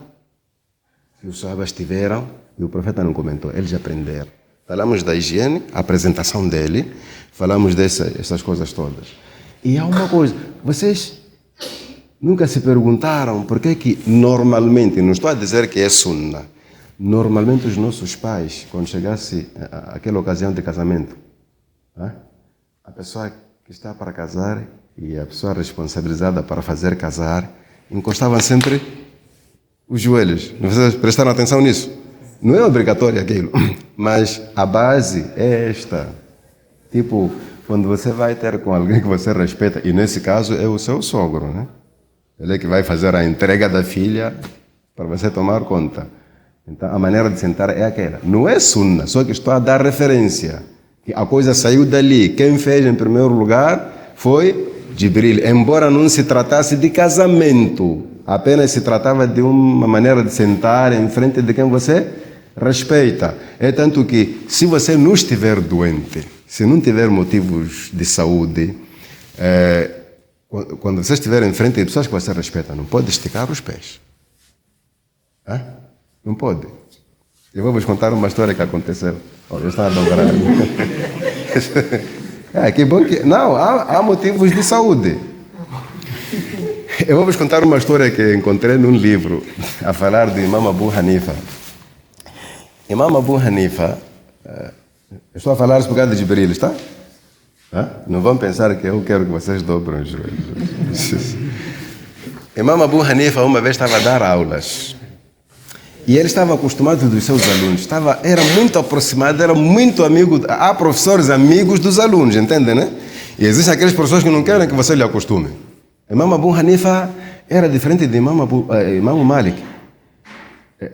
que os sahabas tiveram e o profeta não comentou. Eles aprenderam. Falamos da higiene, a apresentação dele. Falamos dessas coisas todas. E há uma coisa. Vocês nunca se perguntaram por que normalmente, não estou a dizer que é sunna, normalmente os nossos pais, quando chegasse aquela ocasião de casamento, a pessoa que está para casar e a pessoa responsabilizada para fazer casar, encostavam sempre os joelhos. Vocês prestaram atenção nisso? Não é obrigatório aquilo, mas a base é esta. Tipo, quando você vai ter com alguém que você respeita, e nesse caso é o seu sogro, né? Ele é que vai fazer a entrega da filha para você tomar conta. Então, a maneira de sentar é aquela. Não é sunna, só que estou a dar referência. Que a coisa saiu dali. Quem fez em primeiro lugar foi Jibril. Embora não se tratasse de casamento, apenas se tratava de uma maneira de sentar em frente de quem você respeita. É tanto que, se você não estiver doente, se não tiver motivos de saúde, quando você estiver em frente de pessoas que você respeita, não pode esticar os pés. Não pode. Eu vou vos contar uma história que aconteceu. Eu estava a dobrar. Que bom que... Não, há motivos de saúde. Eu vou vos contar uma história que encontrei num livro a falar de Imam Abu Hanifa. Imam Abu Hanifa... estou a falar por causa de Jibril, está? Não vão pensar que eu quero que vocês dobrem os joelhos. Imam Abu Hanifa uma vez estava a dar aulas. E ele estava acostumado dos seus alunos. Era muito aproximado, era muito amigo. Há professores amigos dos alunos, entende, né? E existem aqueles professores que não querem que você lhe acostume. Imam Abu Hanifa era diferente de Imam Malik.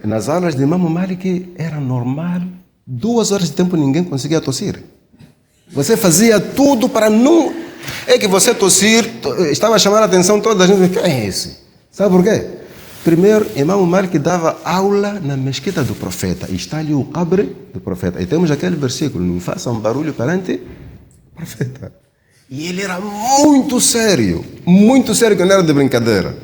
Nas aulas de Imam Malik era normal. 2 horas de tempo ninguém conseguia tossir. Você fazia tudo para não... É que você tossir, estava chamando a atenção toda a gente. Quem é esse? Sabe por quê? Primeiro, Imam Malik dava aula na mesquita do profeta. E está ali o cabre do profeta. E temos aquele versículo: não façam barulho perante o profeta. E ele era muito sério, que não era de brincadeira.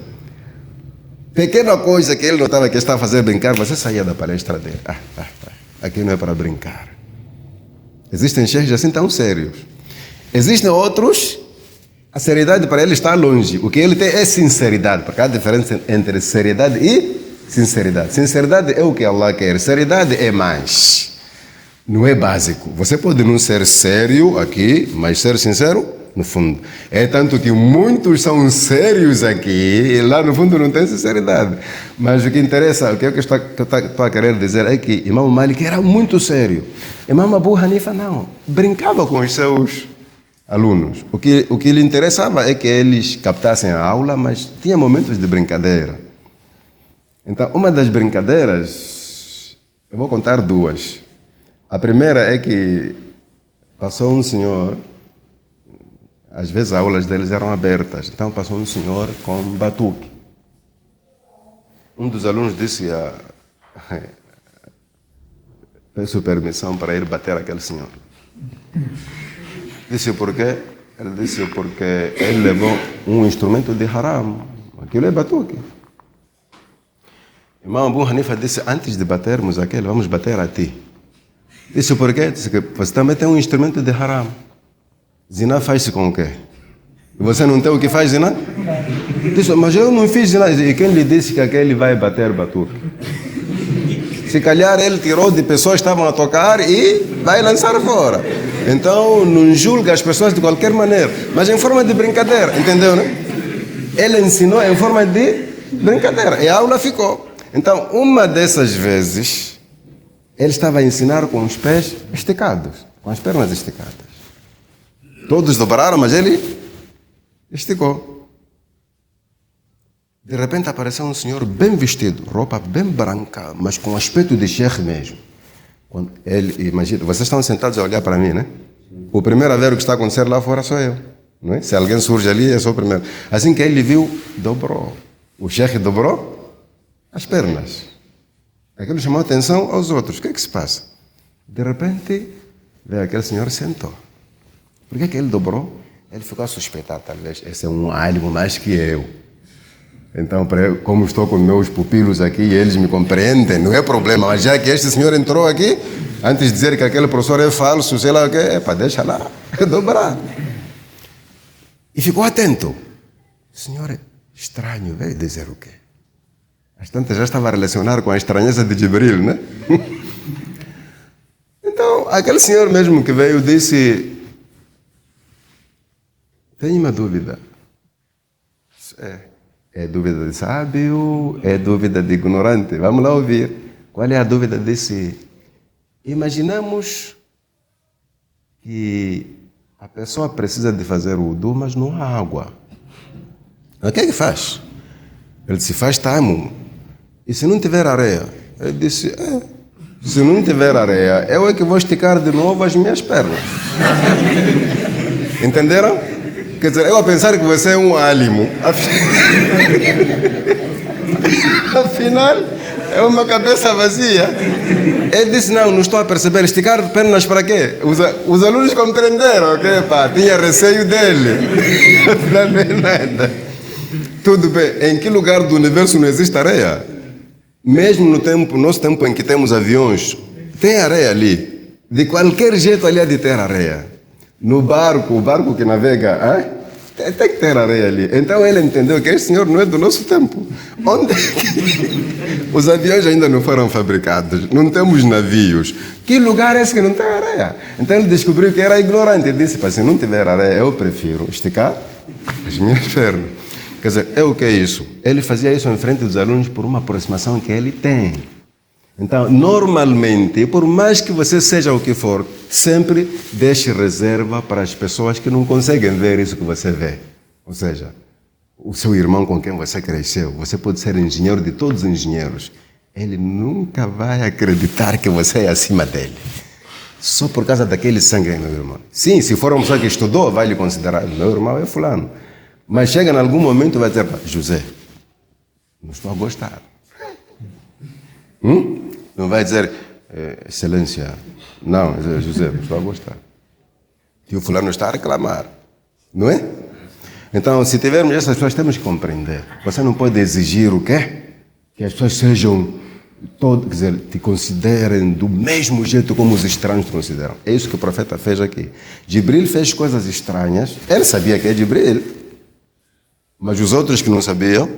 Pequena coisa que ele notava que estava a fazer brincar, você saía da palestra dele. Aqui não é para brincar. Existem chefes assim tão sérios. Existem outros, a seriedade para ele está longe. O que ele tem é sinceridade, porque há diferença entre seriedade e sinceridade. Sinceridade é o que Allah quer, seriedade é mais. Não é básico. Você pode não ser sério aqui, mas ser sincero no fundo. É tanto que muitos são sérios aqui e lá no fundo não tem sinceridade. Mas o que interessa, o que eu estou a querer dizer é que Imam Malik era muito sério. Imam Abu Hanifa não. Brincava com os seus alunos. O que lhe interessava é que eles captassem a aula, mas tinha momentos de brincadeira. Então, uma das brincadeiras, eu vou contar duas. A primeira é que passou um senhor, às vezes as aulas deles eram abertas, então passou um senhor com um batuque. Um dos alunos disse, peço permissão para ir bater aquele senhor. Disse por quê? Ele disse porque ele levou um instrumento de haram, aquilo é batuque. Imam Abu Hanifa disse, antes de batermos aquele, vamos bater a ti. Disse por quê? Disse que você também tem um instrumento de haram. Zina faz-se com o quê? E você não tem o que faz zina? Disse, mas eu não fiz zina. E quem lhe disse que aquele vai bater batuque? Se calhar ele tirou de pessoas que estavam a tocar e vai lançar fora. Então não julga as pessoas de qualquer maneira, mas em forma de brincadeira, entendeu, né? Ele ensinou em forma de brincadeira e a aula ficou. Então, uma dessas vezes, ele estava a ensinar com os pés esticados, com as pernas esticadas. Todos dobraram, mas ele esticou. De repente apareceu um senhor bem vestido, roupa bem branca, mas com aspecto de sheikh mesmo. Quando ele, imagina, vocês estão sentados a olhar para mim, né? O primeiro a ver o que está acontecendo lá fora sou eu. Não é? Se alguém surge ali, eu sou o primeiro. Assim que ele viu, dobrou. O sheikh dobrou as pernas. Aquilo chamou a atenção aos outros. O que é que se passa? De repente, veio aquele senhor e sentou. Por que ele dobrou? Ele ficou a suspeitar, talvez, esse é um alimo mais que eu. Então, como estou com meus pupilos aqui e eles me compreendem, não é problema. Mas já que este senhor entrou aqui, antes de dizer que aquele professor é falso, sei lá o quê, deixa lá, dobrar. E ficou atento. O senhor é estranho, veio dizer o quê? Às tantas já estava a relacionar com a estranheza de Jibril, né? Então, aquele senhor mesmo que veio disse, tenho uma dúvida. É dúvida de sábio, é dúvida de ignorante. Vamos lá ouvir. Qual é a dúvida desse? Imaginamos que a pessoa precisa de fazer o wudu, mas não há água. O que é que faz? Ele disse, faz taimum. E se não tiver areia? Ele disse, se não tiver areia, eu é que vou esticar de novo as minhas pernas. Entenderam? Quer dizer, eu a pensar que você é um álimo. Afinal, é uma cabeça vazia. Ele disse, não estou a perceber. Esticar pernas para quê? Os alunos compreenderam, ok? Tinha receio dele. Não é nada. Tudo bem. Em que lugar do universo não existe areia? Mesmo no nosso tempo em que temos aviões, tem areia ali. De qualquer jeito ali há de ter areia. No barco, o barco que navega, tem que ter areia ali. Então ele entendeu que esse senhor não é do nosso tempo. Onde os aviões ainda não foram fabricados, não temos navios. Que lugar é esse que não tem areia? Então ele descobriu que era ignorante. Ele disse, se não tiver areia, eu prefiro esticar as minhas pernas. Quer dizer, o que é isso? Ele fazia isso em frente dos alunos por uma aproximação que ele tem. Então, normalmente, por mais que você seja o que for, sempre deixe reserva para as pessoas que não conseguem ver isso que você vê. Ou seja, o seu irmão com quem você cresceu, você pode ser engenheiro de todos os engenheiros. Ele nunca vai acreditar que você é acima dele. Só por causa daquele sangue, meu irmão. Sim, se for uma pessoa que estudou, vai lhe considerar, meu irmão é fulano. Mas chega em algum momento e vai dizer, José, não estou a gostar. Não vai dizer, excelência, não, José, não estou a gostar. E o fulano está a reclamar. Não é? Então, se tivermos essas pessoas, temos que compreender. Você não pode exigir o quê? Que as pessoas sejam, quer dizer, te considerem do mesmo jeito como os estranhos te consideram. É isso que o profeta fez aqui. Jibril fez coisas estranhas. Ele sabia que é Jibril. Mas os outros que não sabiam,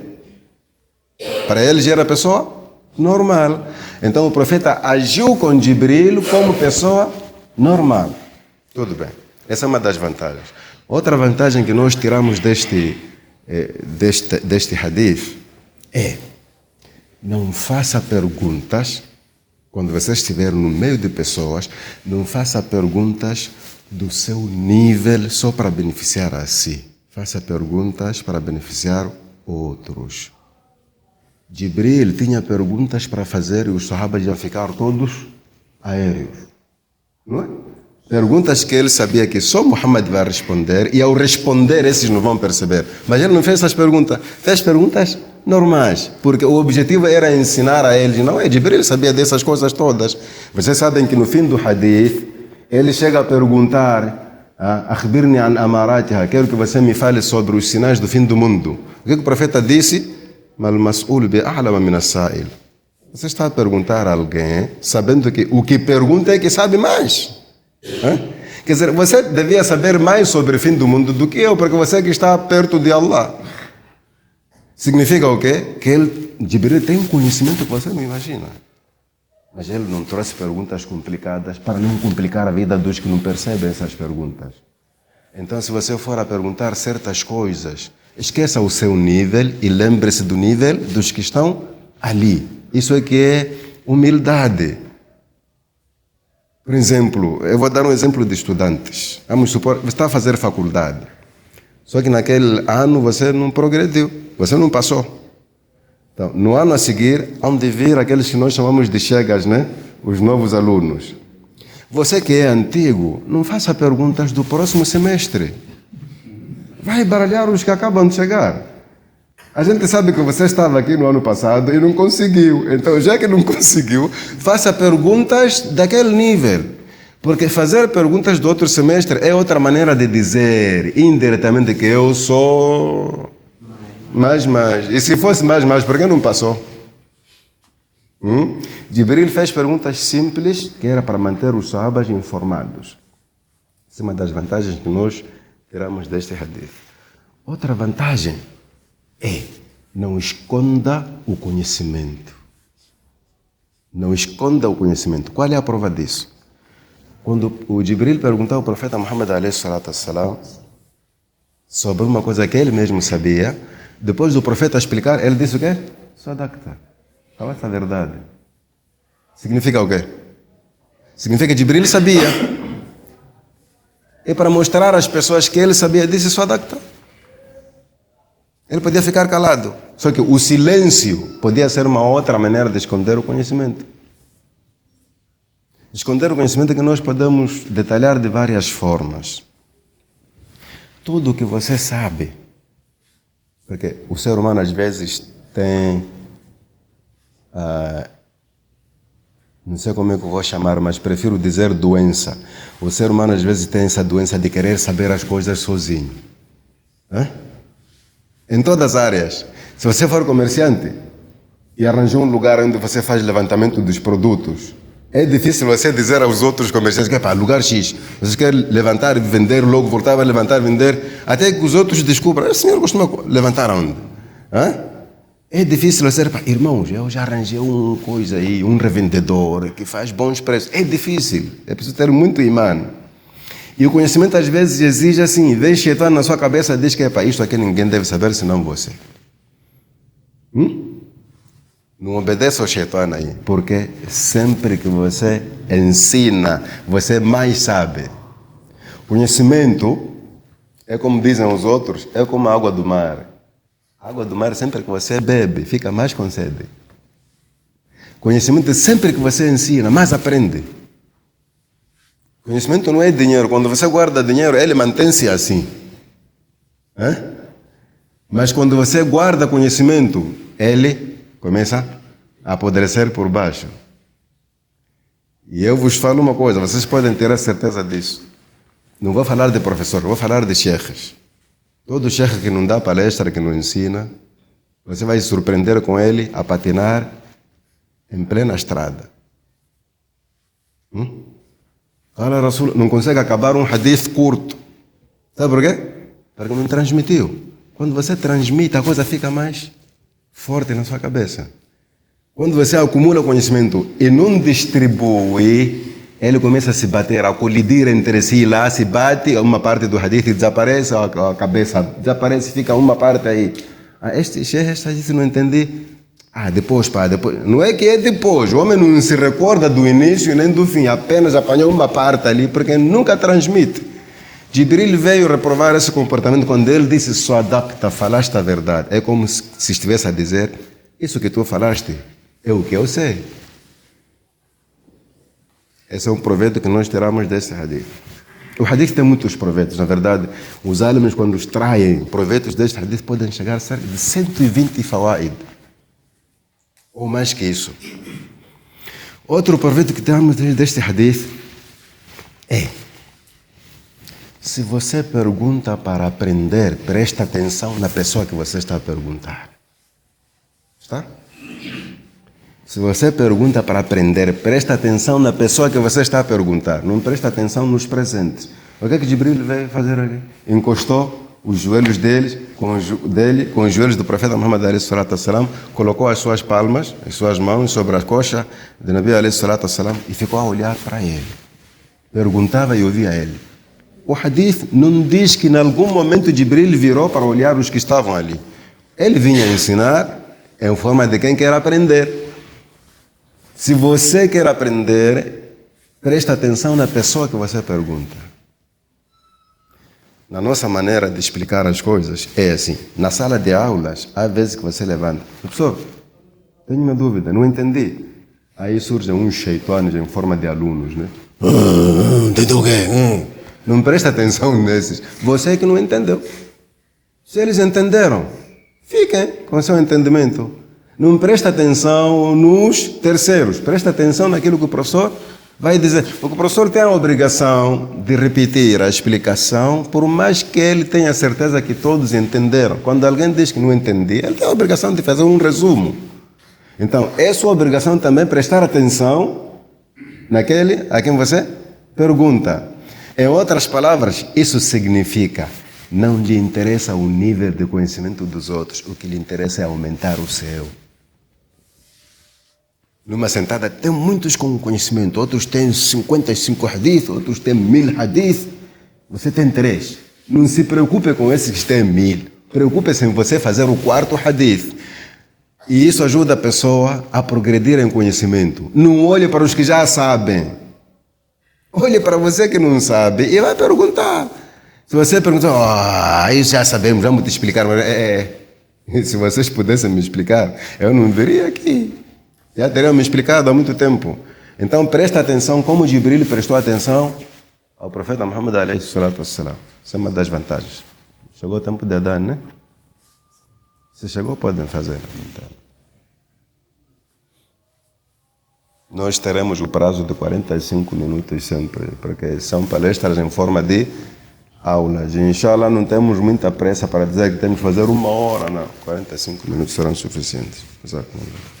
para eles era pessoa normal. Então o profeta agiu com Jibril como pessoa normal. Tudo bem. Essa é uma das vantagens. Outra vantagem que nós tiramos deste hadith é: não faça perguntas, quando você estiver no meio de pessoas, não faça perguntas do seu nível só para beneficiar a si. Faça perguntas para beneficiar outros. Jibril tinha perguntas para fazer e os sahabas iam ficar todos aéreos. Não é? Perguntas que ele sabia que só Muhammad vai responder, e ao responder esses não vão perceber. Mas ele não fez essas perguntas, fez perguntas normais, porque o objetivo era ensinar a eles. Não é? Jibril sabia dessas coisas todas. Vocês sabem que no fim do hadith, ele chega a perguntar: akhbirni an amaratiha, quero que você me fale sobre os sinais do fim do mundo. O que o profeta disse? Mal mas'ul bi a'lama min as-sa'il. Você está a perguntar a alguém sabendo que o que pergunta é que sabe mais. Quer dizer, você devia saber mais sobre o fim do mundo do que eu, porque você que está perto de Allah. Significa o quê? Que Jibril tem um conhecimento que você não imagina. Mas ele não trouxe perguntas complicadas para não complicar a vida dos que não percebem essas perguntas. Então, se você for a perguntar certas coisas, esqueça o seu nível e lembre-se do nível dos que estão ali. Isso é que é humildade. Por exemplo, eu vou dar um exemplo de estudantes. Vamos supor, você está a fazer faculdade. Só que naquele ano você não progrediu, você não passou. Então, no ano a seguir, hão de vir aqueles que nós chamamos de chegas, né? Os novos alunos. Você que é antigo, não faça perguntas do próximo semestre. Vai baralhar os que acabam de chegar. A gente sabe que você estava aqui no ano passado e não conseguiu. Então, já que não conseguiu, faça perguntas daquele nível. Porque fazer perguntas do outro semestre é outra maneira de dizer indiretamente que eu sou mais. E se fosse mais, por que não passou? Jibril fez perguntas simples que era para manter os sahabas informados. Essa é uma das vantagens que nós tiramos deste hadith. Outra vantagem é: não esconda o conhecimento. Não esconda o conhecimento. Qual é a prova disso? Quando o Jibril perguntou ao profeta Muhammad a.s. sobre uma coisa que ele mesmo sabia, depois do profeta explicar, ele disse o quê? Sadaqta. Fala essa verdade. Significa o quê? Significa que Jibril sabia. E para mostrar às pessoas que ele sabia, disse Sadaqta. Ele podia ficar calado. Só que o silêncio podia ser uma outra maneira de esconder o conhecimento. Esconder o conhecimento que nós podemos detalhar de várias formas. Tudo o que você sabe. Porque o ser humano às vezes tem... não sei como é que eu vou chamar, mas prefiro dizer doença. O ser humano às vezes tem essa doença de querer saber as coisas sozinho. Em todas as áreas. Se você for comerciante e arranjou um lugar onde você faz levantamento dos produtos, é difícil você dizer aos outros comerciantes que é para lugar X. Você quer levantar e vender, logo voltar, vai levantar e vender, até que os outros descubram: o senhor costuma levantar onde? É difícil você dizer: irmãos, eu já arranjei uma coisa aí, um revendedor que faz bons preços. É difícil, é preciso ter muito imã. E o conhecimento às vezes exige assim, vem Shaitan na sua cabeça e diz que isto aqui ninguém deve saber senão você. Não obedeça ao Shaitan aí, porque sempre que você ensina, você mais sabe. Conhecimento é como dizem os outros, é como a água do mar. A água do mar, sempre que você bebe, fica mais com sede. Conhecimento, sempre que você ensina, mais aprende. Conhecimento não é dinheiro. Quando você guarda dinheiro, ele mantém-se assim. Mas quando você guarda conhecimento, ele começa a apodrecer por baixo. E eu vos falo uma coisa, vocês podem ter a certeza disso. Não vou falar de professor, vou falar de sheikhs. Todo chefe que não dá palestra, que não ensina, você vai se surpreender com ele a patinar em plena estrada. Fala, Rasul, não consegue acabar um hadith curto. Sabe por quê? Porque não transmitiu. Quando você transmite, a coisa fica mais forte na sua cabeça. Quando você acumula conhecimento e não distribui, ele começa a se bater, a colidir entre si lá, se bate, uma parte do hadith desaparece, a cabeça desaparece, fica uma parte aí. Este hadith não entendi. Depois. Não é que é depois, o homem não se recorda do início nem do fim, apenas apanhou uma parte ali, porque nunca transmite. Jibril veio reprovar esse comportamento quando ele disse, só adapta, falaste a verdade. É como se estivesse a dizer, isso que tu falaste é o que eu sei. Esse é um proveito que nós tiramos desse hadith. O hadith tem muitos proveitos, na verdade. Os alimes, quando extraem proveitos deste hadith, podem chegar a cerca de 120 fawaid. Ou mais que isso. Outro proveito que temos deste hadith é: se você pergunta para aprender, presta atenção na pessoa que você está a perguntar. Está? Se você pergunta para aprender, presta atenção na pessoa que você está a perguntar. Não presta atenção nos presentes. O que é que Jibril veio fazer aqui? Encostou os joelhos dele com os joelhos do profeta Muhammad alayhi salatu wassalam, colocou as suas palmas, as suas mãos sobre a coxa de Nabi alayhi salatu wassalam e ficou a olhar para ele. Perguntava e ouvia ele. O hadith não diz que em algum momento Jibril virou para olhar os que estavam ali. Ele vinha ensinar em forma de quem quer aprender. Se você quer aprender, presta atenção na pessoa que você pergunta. Na nossa maneira de explicar as coisas é assim. Na sala de aulas, há vezes que você levanta. Professor, tenho uma dúvida, não entendi. Aí surgem uns sheitanes em forma de alunos, né? Entendeu o quê? Não presta atenção nesses. Você é que não entendeu. Se eles entenderam, fiquem com seu entendimento. Não presta atenção nos terceiros. Presta atenção naquilo que o professor vai dizer. Porque o professor tem a obrigação de repetir a explicação, por mais que ele tenha certeza que todos entenderam. Quando alguém diz que não entendi, ele tem a obrigação de fazer um resumo. Então, é sua obrigação também prestar atenção naquele a quem você pergunta. Em outras palavras, isso significa: não lhe interessa o nível de conhecimento dos outros, o que lhe interessa é aumentar o seu. Numa sentada tem muitos com conhecimento, outros têm 55 hadith, outros têm 1000 hadith. Você tem 3. Não se preocupe com esses que têm 1000. Preocupe-se em você fazer o 4º hadith. E isso ajuda a pessoa a progredir em conhecimento. Não olhe para os que já sabem. Olhe para você que não sabe e vai perguntar. Se você perguntar, isso já sabemos, vamos te explicar. Se vocês pudessem me explicar, eu não viria aqui. Já teriam me explicado há muito tempo. Então presta atenção como Jibril prestou atenção ao profeta Muhammad alayhi salatu wassalam. Isso é uma das vantagens. Chegou o tempo de Adhan, né? Se chegou, podem fazer. Então, nós teremos o prazo de 45 minutos sempre, porque são palestras em forma de aulas. E, inshallah, não temos muita pressa para dizer que temos que fazer 1 hora, não. 45 minutos serão suficientes. Exatamente.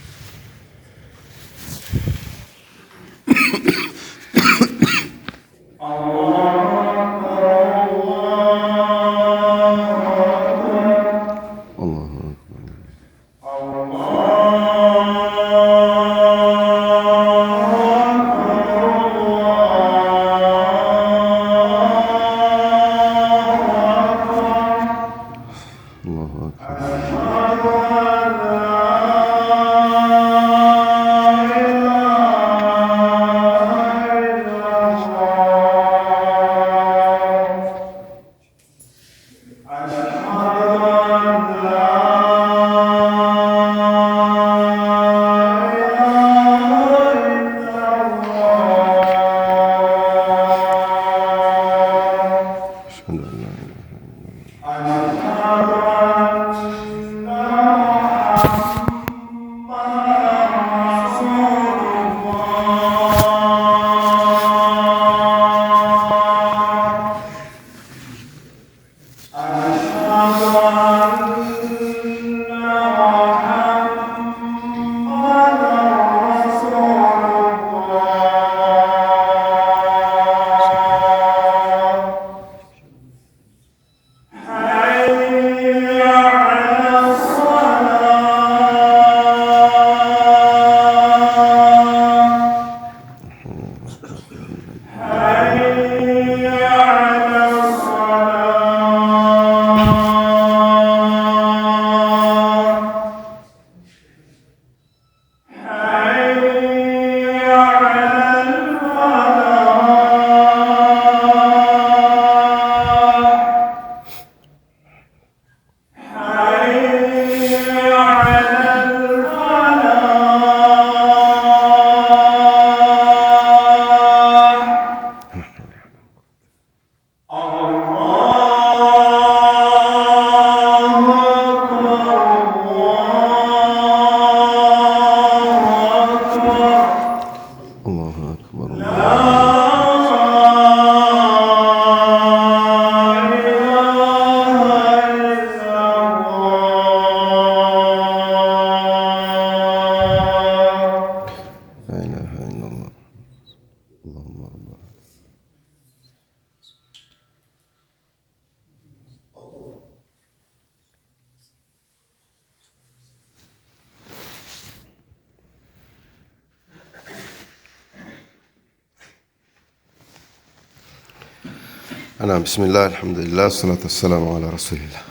Bismillah, alhamdulillah, salatu wassalamu ala rasulillah.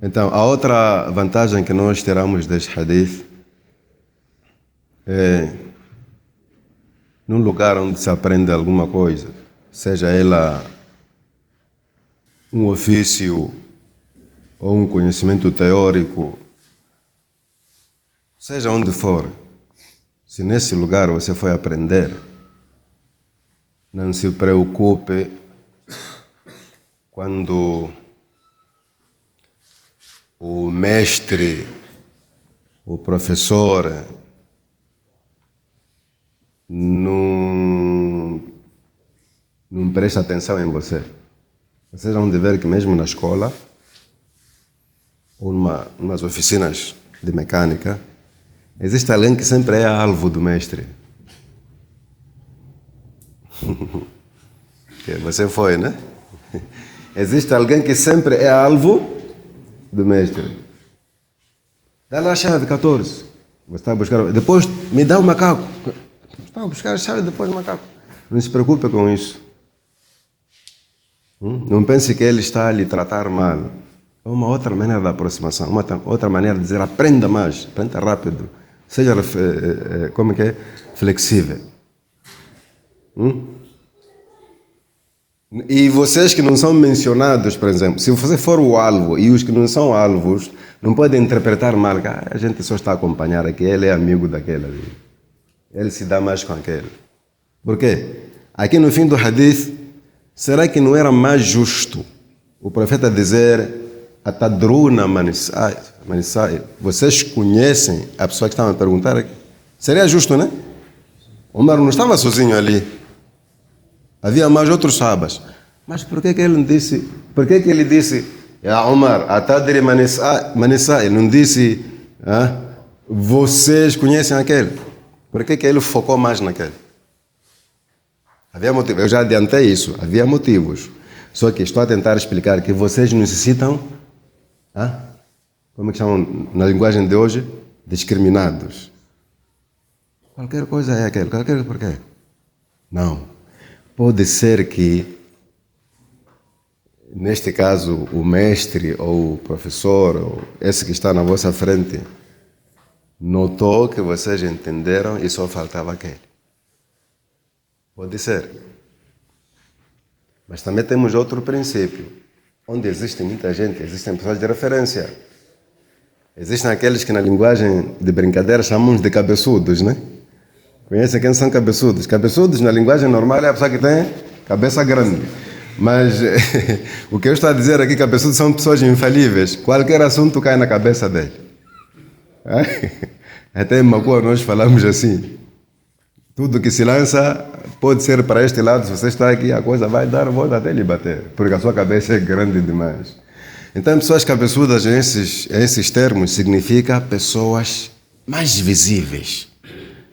Então, a outra vantagem que nós tiramos deste hadith é, num lugar onde se aprende alguma coisa, seja ela um ofício ou um conhecimento teórico, seja onde for, se nesse lugar você foi aprender, não se preocupe quando o mestre, o professor não presta atenção em você. Vocês vão ver que mesmo na escola ou umas oficinas de mecânica, existe alguém que sempre é alvo do mestre. Você foi, né? Existe alguém que sempre é alvo do mestre. Dá lá a chave 14. Você está a buscar. Depois me dá o macaco. Você está a buscar a chave depois do macaco. Não se preocupe com isso. Não pense que ele está a lhe tratar mal. É uma outra maneira de aproximação. Uma outra maneira de dizer aprenda mais, aprenda rápido. Seja como que é? Flexível. E vocês que não são mencionados, por exemplo, se você for o alvo e os que não são alvos, não podem interpretar mal, que a gente só está a acompanhar aqui, ele é amigo daquele ali. Ele se dá mais com aquele. Por quê? Aqui no fim do hadith, será que não era mais justo o profeta dizer atadruna manisai? Vocês conhecem a pessoa que estava a perguntar aqui? Seria justo, né? Omar não estava sozinho ali. Havia mais outros sahabas. Mas por que ele disse? Por que ele disse, ya Omar, atadri manisai? Ele não disse, vocês conhecem aquele? Por que ele focou mais naquele? Havia motivos. Eu já adiantei isso. Havia motivos. Só que estou a tentar explicar que vocês necessitam, como é que chamam na linguagem de hoje? Discriminados. Qualquer coisa é aquele. Qualquer por quê? Não. Pode ser que, neste caso, o mestre ou o professor, ou esse que está na vossa frente, notou que vocês entenderam e só faltava aquele. Pode ser. Mas também temos outro princípio. Onde existe muita gente, existem pessoas de referência. Existem aqueles que na linguagem de brincadeira chamamos de cabeçudos, né? Conhecem quem são cabeçudos? Cabeçudos, na linguagem normal, é a pessoa que tem cabeça grande. Mas o que eu estou a dizer aqui, cabeçudos são pessoas infalíveis. Qualquer assunto cai na cabeça dele. Até em Macua nós falamos assim. Tudo que se lança pode ser para este lado. Se você está aqui, a coisa vai dar volta até lhe bater. Porque a sua cabeça é grande demais. Então, pessoas cabeçudas, esses termos, significa pessoas mais visíveis.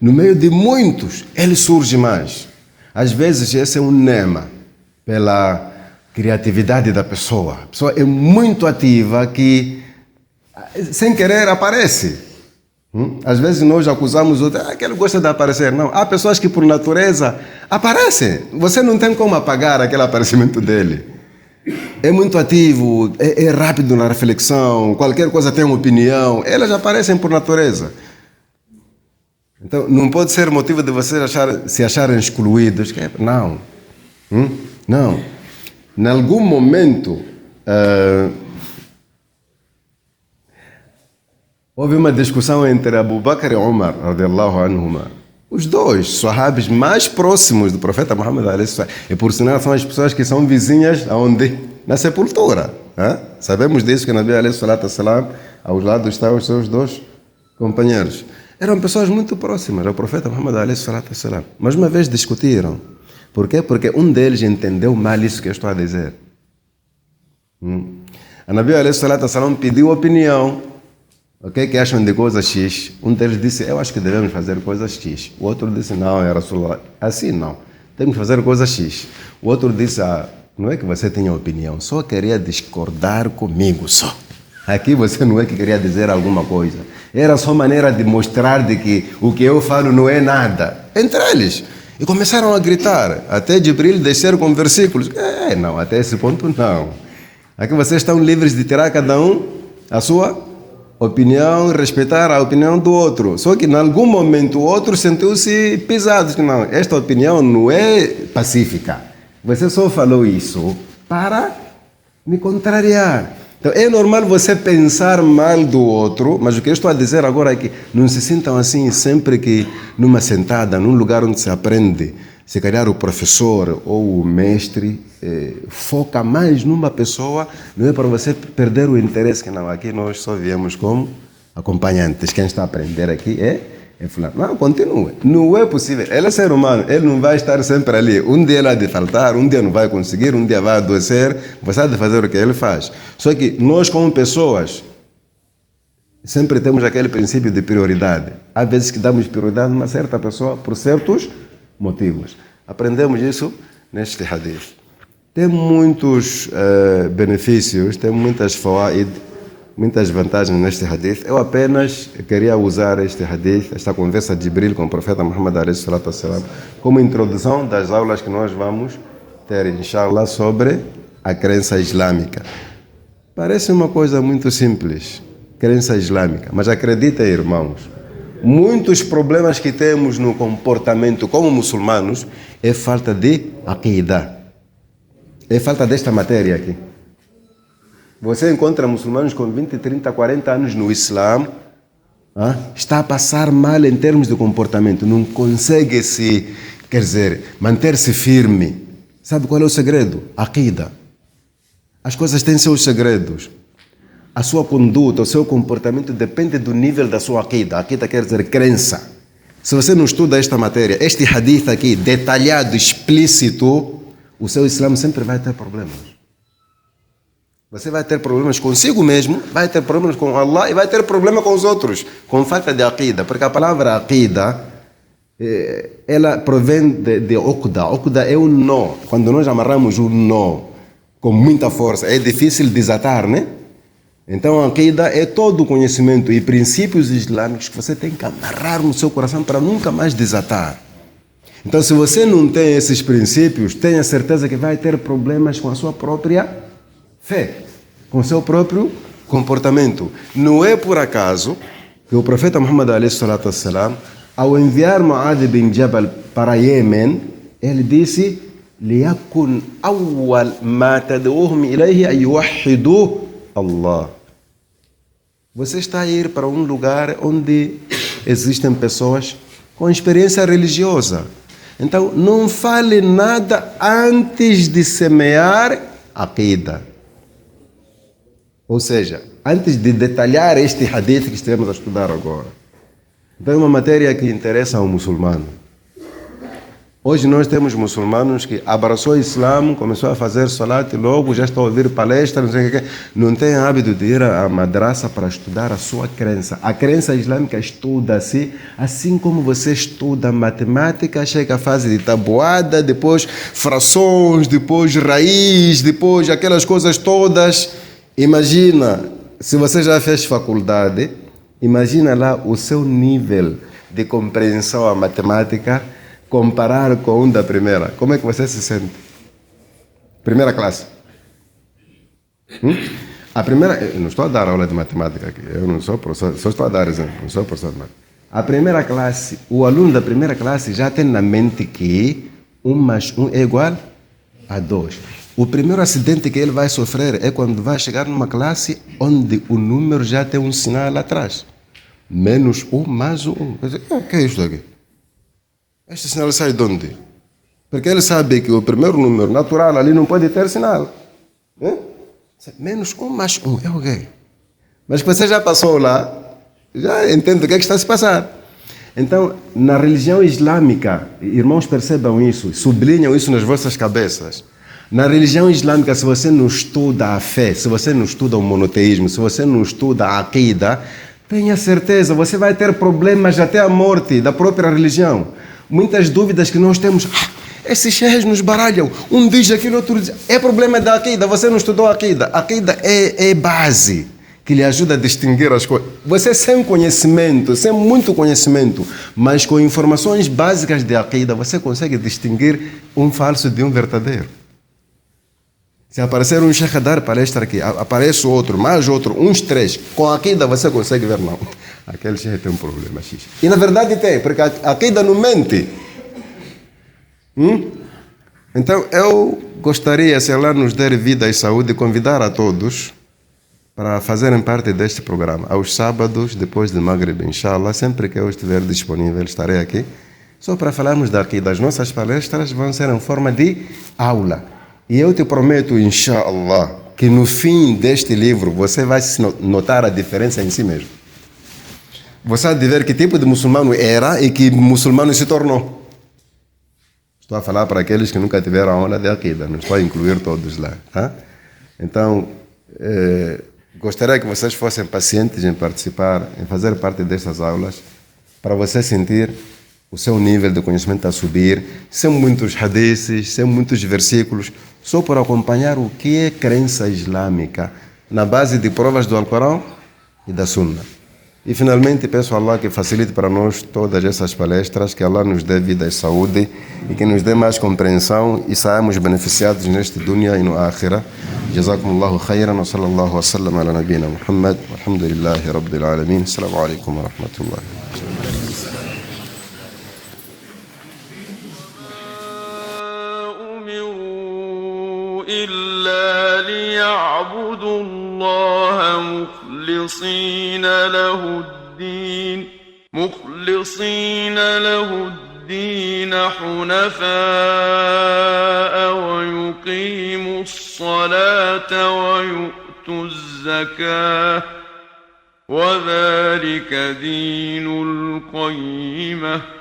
No meio de muitos, ele surge mais. Às vezes, esse é um lema pela criatividade da pessoa. A pessoa é muito ativa que, sem querer, aparece. Às vezes, nós acusamos outro, que ele gosta de aparecer. Não, há pessoas que, por natureza, aparecem. Você não tem como apagar aquele aparecimento dele. É muito ativo, é rápido na reflexão, qualquer coisa tem uma opinião. Elas aparecem por natureza. Então, não pode ser motivo de vocês se acharem excluídos. Não. Não. Em algum momento, houve uma discussão entre Abu Bakr e Omar, radiallahu anhuma. Os dois sahabis mais próximos do profeta Muhammad, e por sinal são as pessoas que são vizinhas aonde? Na sepultura. Sabemos disso, que Nabi ﷺ, aos lados estavam os seus dois companheiros. Eram pessoas muito próximas ao profeta Muhammad ﷺ. Mas uma vez discutiram. Por quê? Porque um deles entendeu mal isso que eu estou a dizer. A Nabi ﷺ pediu opinião. O que acham de coisa X? Um deles disse, eu acho que devemos fazer coisa X. O outro disse, não, é Rasulullah. Assim não. Temos que fazer coisa X. O outro disse, não é que você tenha opinião, só queria discordar comigo, só. Aqui você não é que queria dizer alguma coisa. Era só maneira de mostrar de que o que eu falo não é nada. Entre eles. E começaram a gritar, até Jibril descer com versículos. Não, até esse ponto não. Aqui vocês estão livres de tirar cada um a sua opinião, respeitar a opinião do outro. Só que em algum momento o outro sentiu-se pisado. Não, esta opinião não é pacífica. Você só falou isso para me contrariar. Então é normal você pensar mal do outro, mas o que eu estou a dizer agora é que não se sintam assim sempre que numa sentada, num lugar onde se aprende, se calhar o professor ou o mestre foca mais numa pessoa, não é para você perder o interesse, que não, aqui nós só viemos como acompanhantes, quem está a aprender aqui é fulano. Não, continue, não é possível, ele é ser humano, ele não vai estar sempre ali, um dia ele há de faltar, um dia não vai conseguir, um dia vai adoecer, você há de fazer o que ele faz. Só que nós como pessoas, sempre temos aquele princípio de prioridade, há vezes que damos prioridade a uma certa pessoa por certos motivos. Aprendemos isso neste hadith. Tem muitos benefícios, tem muitas fawaid, muitas vantagens neste hadith. Eu apenas queria usar este hadith, esta conversa de Jibril com o profeta Muhammad alayhi salatu wassalam, como introdução das aulas que nós vamos ter, inshallah, sobre a crença islâmica. Parece uma coisa muito simples, crença islâmica, mas acreditem, irmãos, muitos problemas que temos no comportamento como muçulmanos é falta de aqidah. É falta desta matéria aqui. Você encontra muçulmanos com 20, 30, 40 anos no Islã, está a passar mal em termos de comportamento, não consegue manter-se firme. Sabe qual é o segredo? Aqidah. As coisas têm seus segredos. A sua conduta, o seu comportamento depende do nível da sua aqidah. Aqidah quer dizer crença. Se você não estuda esta matéria, este hadith aqui, detalhado, explícito, o seu Islã sempre vai ter problemas. Você vai ter problemas consigo mesmo, vai ter problemas com Allah e vai ter problema com os outros, com falta de aqidah. Porque a palavra aqidah, ela provém de uqda. Uqda é um nó. Quando nós amarramos um nó com muita força, é difícil desatar, né? Então a aqidah é todo o conhecimento e princípios islâmicos que você tem que amarrar no seu coração para nunca mais desatar. Então, se você não tem esses princípios, tenha certeza que vai ter problemas com a sua própria fé, com o seu próprio comportamento. Não é por acaso que o profeta Muhammad alayhi salatu wassalam, ao enviar Mu'adh bin Jabal para Iêmen, ele disse: لِيَكُنْ أَوَّلْ مَا تَدْعُوهُمْ إِلَيْهِ أَنْ يُوَحِّدُوا Allah. Você está a ir para um lugar onde existem pessoas com experiência religiosa. Então, não fale nada antes de semear a aqidah. Ou seja, antes de detalhar este hadith que estamos a estudar agora. Então, é uma matéria que interessa ao muçulmano. Hoje nós temos muçulmanos que abraçou o Islã, começou a fazer salat e logo já está a ouvir palestras, não sei o que. Não tem hábito de ir à madraça para estudar a sua crença. A crença islâmica estuda-se assim como você estuda matemática, chega à fase de tabuada, depois frações, depois raiz, depois aquelas coisas todas. Imagina, se você já fez faculdade, imagina lá o seu nível de compreensão à matemática, comparar com um da primeira. Como é que você se sente? Primeira classe. A primeira... Eu não estou a dar aula de matemática aqui. Eu não sou professor, só estou a dar exemplo. Não sou professor de matemática. A primeira classe, o aluno da primeira classe já tem na mente que 1 mais 1 é igual a 2. O primeiro acidente que ele vai sofrer é quando vai chegar numa classe onde o número já tem um sinal lá atrás. Menos 1 mais 1. Quer dizer, o que é isso aqui? Este sinal sai de onde? Porque ele sabe que o primeiro número natural ali não pode ter sinal. Menos 1 mais 1 é o quê? Mas que você já passou lá, já entende o que é que está a se passar. Então, na religião islâmica, irmãos, percebam isso, sublinham isso nas vossas cabeças. Na religião islâmica, se você não estuda a fé, se você não estuda o monoteísmo, se você não estuda a aqidah, tenha certeza, você vai ter problemas até a morte da própria religião. Muitas dúvidas que nós temos, esses sheikhs nos baralham, um diz aquilo, outro diz, é problema da aqidah, você não estudou a aqidah. A aqidah é base, que lhe ajuda a distinguir as coisas. Você sem conhecimento, sem muito conhecimento, mas com informações básicas de aqida, você consegue distinguir um falso de um verdadeiro. Se aparecer um sheikh a dar palestra aqui, aparece outro, mais outro, uns 3, com a aqida você consegue ver, não. Aquele sheikh tem um problema, xixi. E na verdade tem, porque a aqida não mente. Então eu gostaria, se Allah nos der vida e saúde, convidar a todos para fazerem parte deste programa. Aos sábados, depois de Maghrib, inshallah, sempre que eu estiver disponível, estarei aqui, só para falarmos daqui. Das nossas palestras vão ser em forma de aula. E eu te prometo, inshallah, que no fim deste livro você vai notar a diferença em si mesmo. Você vai ver que tipo de muçulmano era e que muçulmano se tornou. Estou a falar para aqueles que nunca tiveram aula de aqida, não estou a incluir todos lá. Tá? Então, gostaria que vocês fossem pacientes em participar, em fazer parte destas aulas, para você sentir o seu nível de conhecimento a subir, sem muitos hadiths, sem muitos versículos, só por acompanhar o que é crença islâmica, na base de provas do Alcorão e da Sunna. E finalmente peço a Allah que facilite para nós todas essas palestras, que Allah nos dê vida e saúde e que nos dê mais compreensão e saímos beneficiados neste dunya e no akhirah. Jazakumullahu khairan wa sallallahu wa sallam ala nabina Muhammad walhamdulillahi rabbil alamin. Assalamu alaikum wa rahmatullahi. إلا ليعبدوا الله مخلصين له الدين حنفاء ويقيموا الصلاة ويؤتوا الزكاة وذلك دين القيمة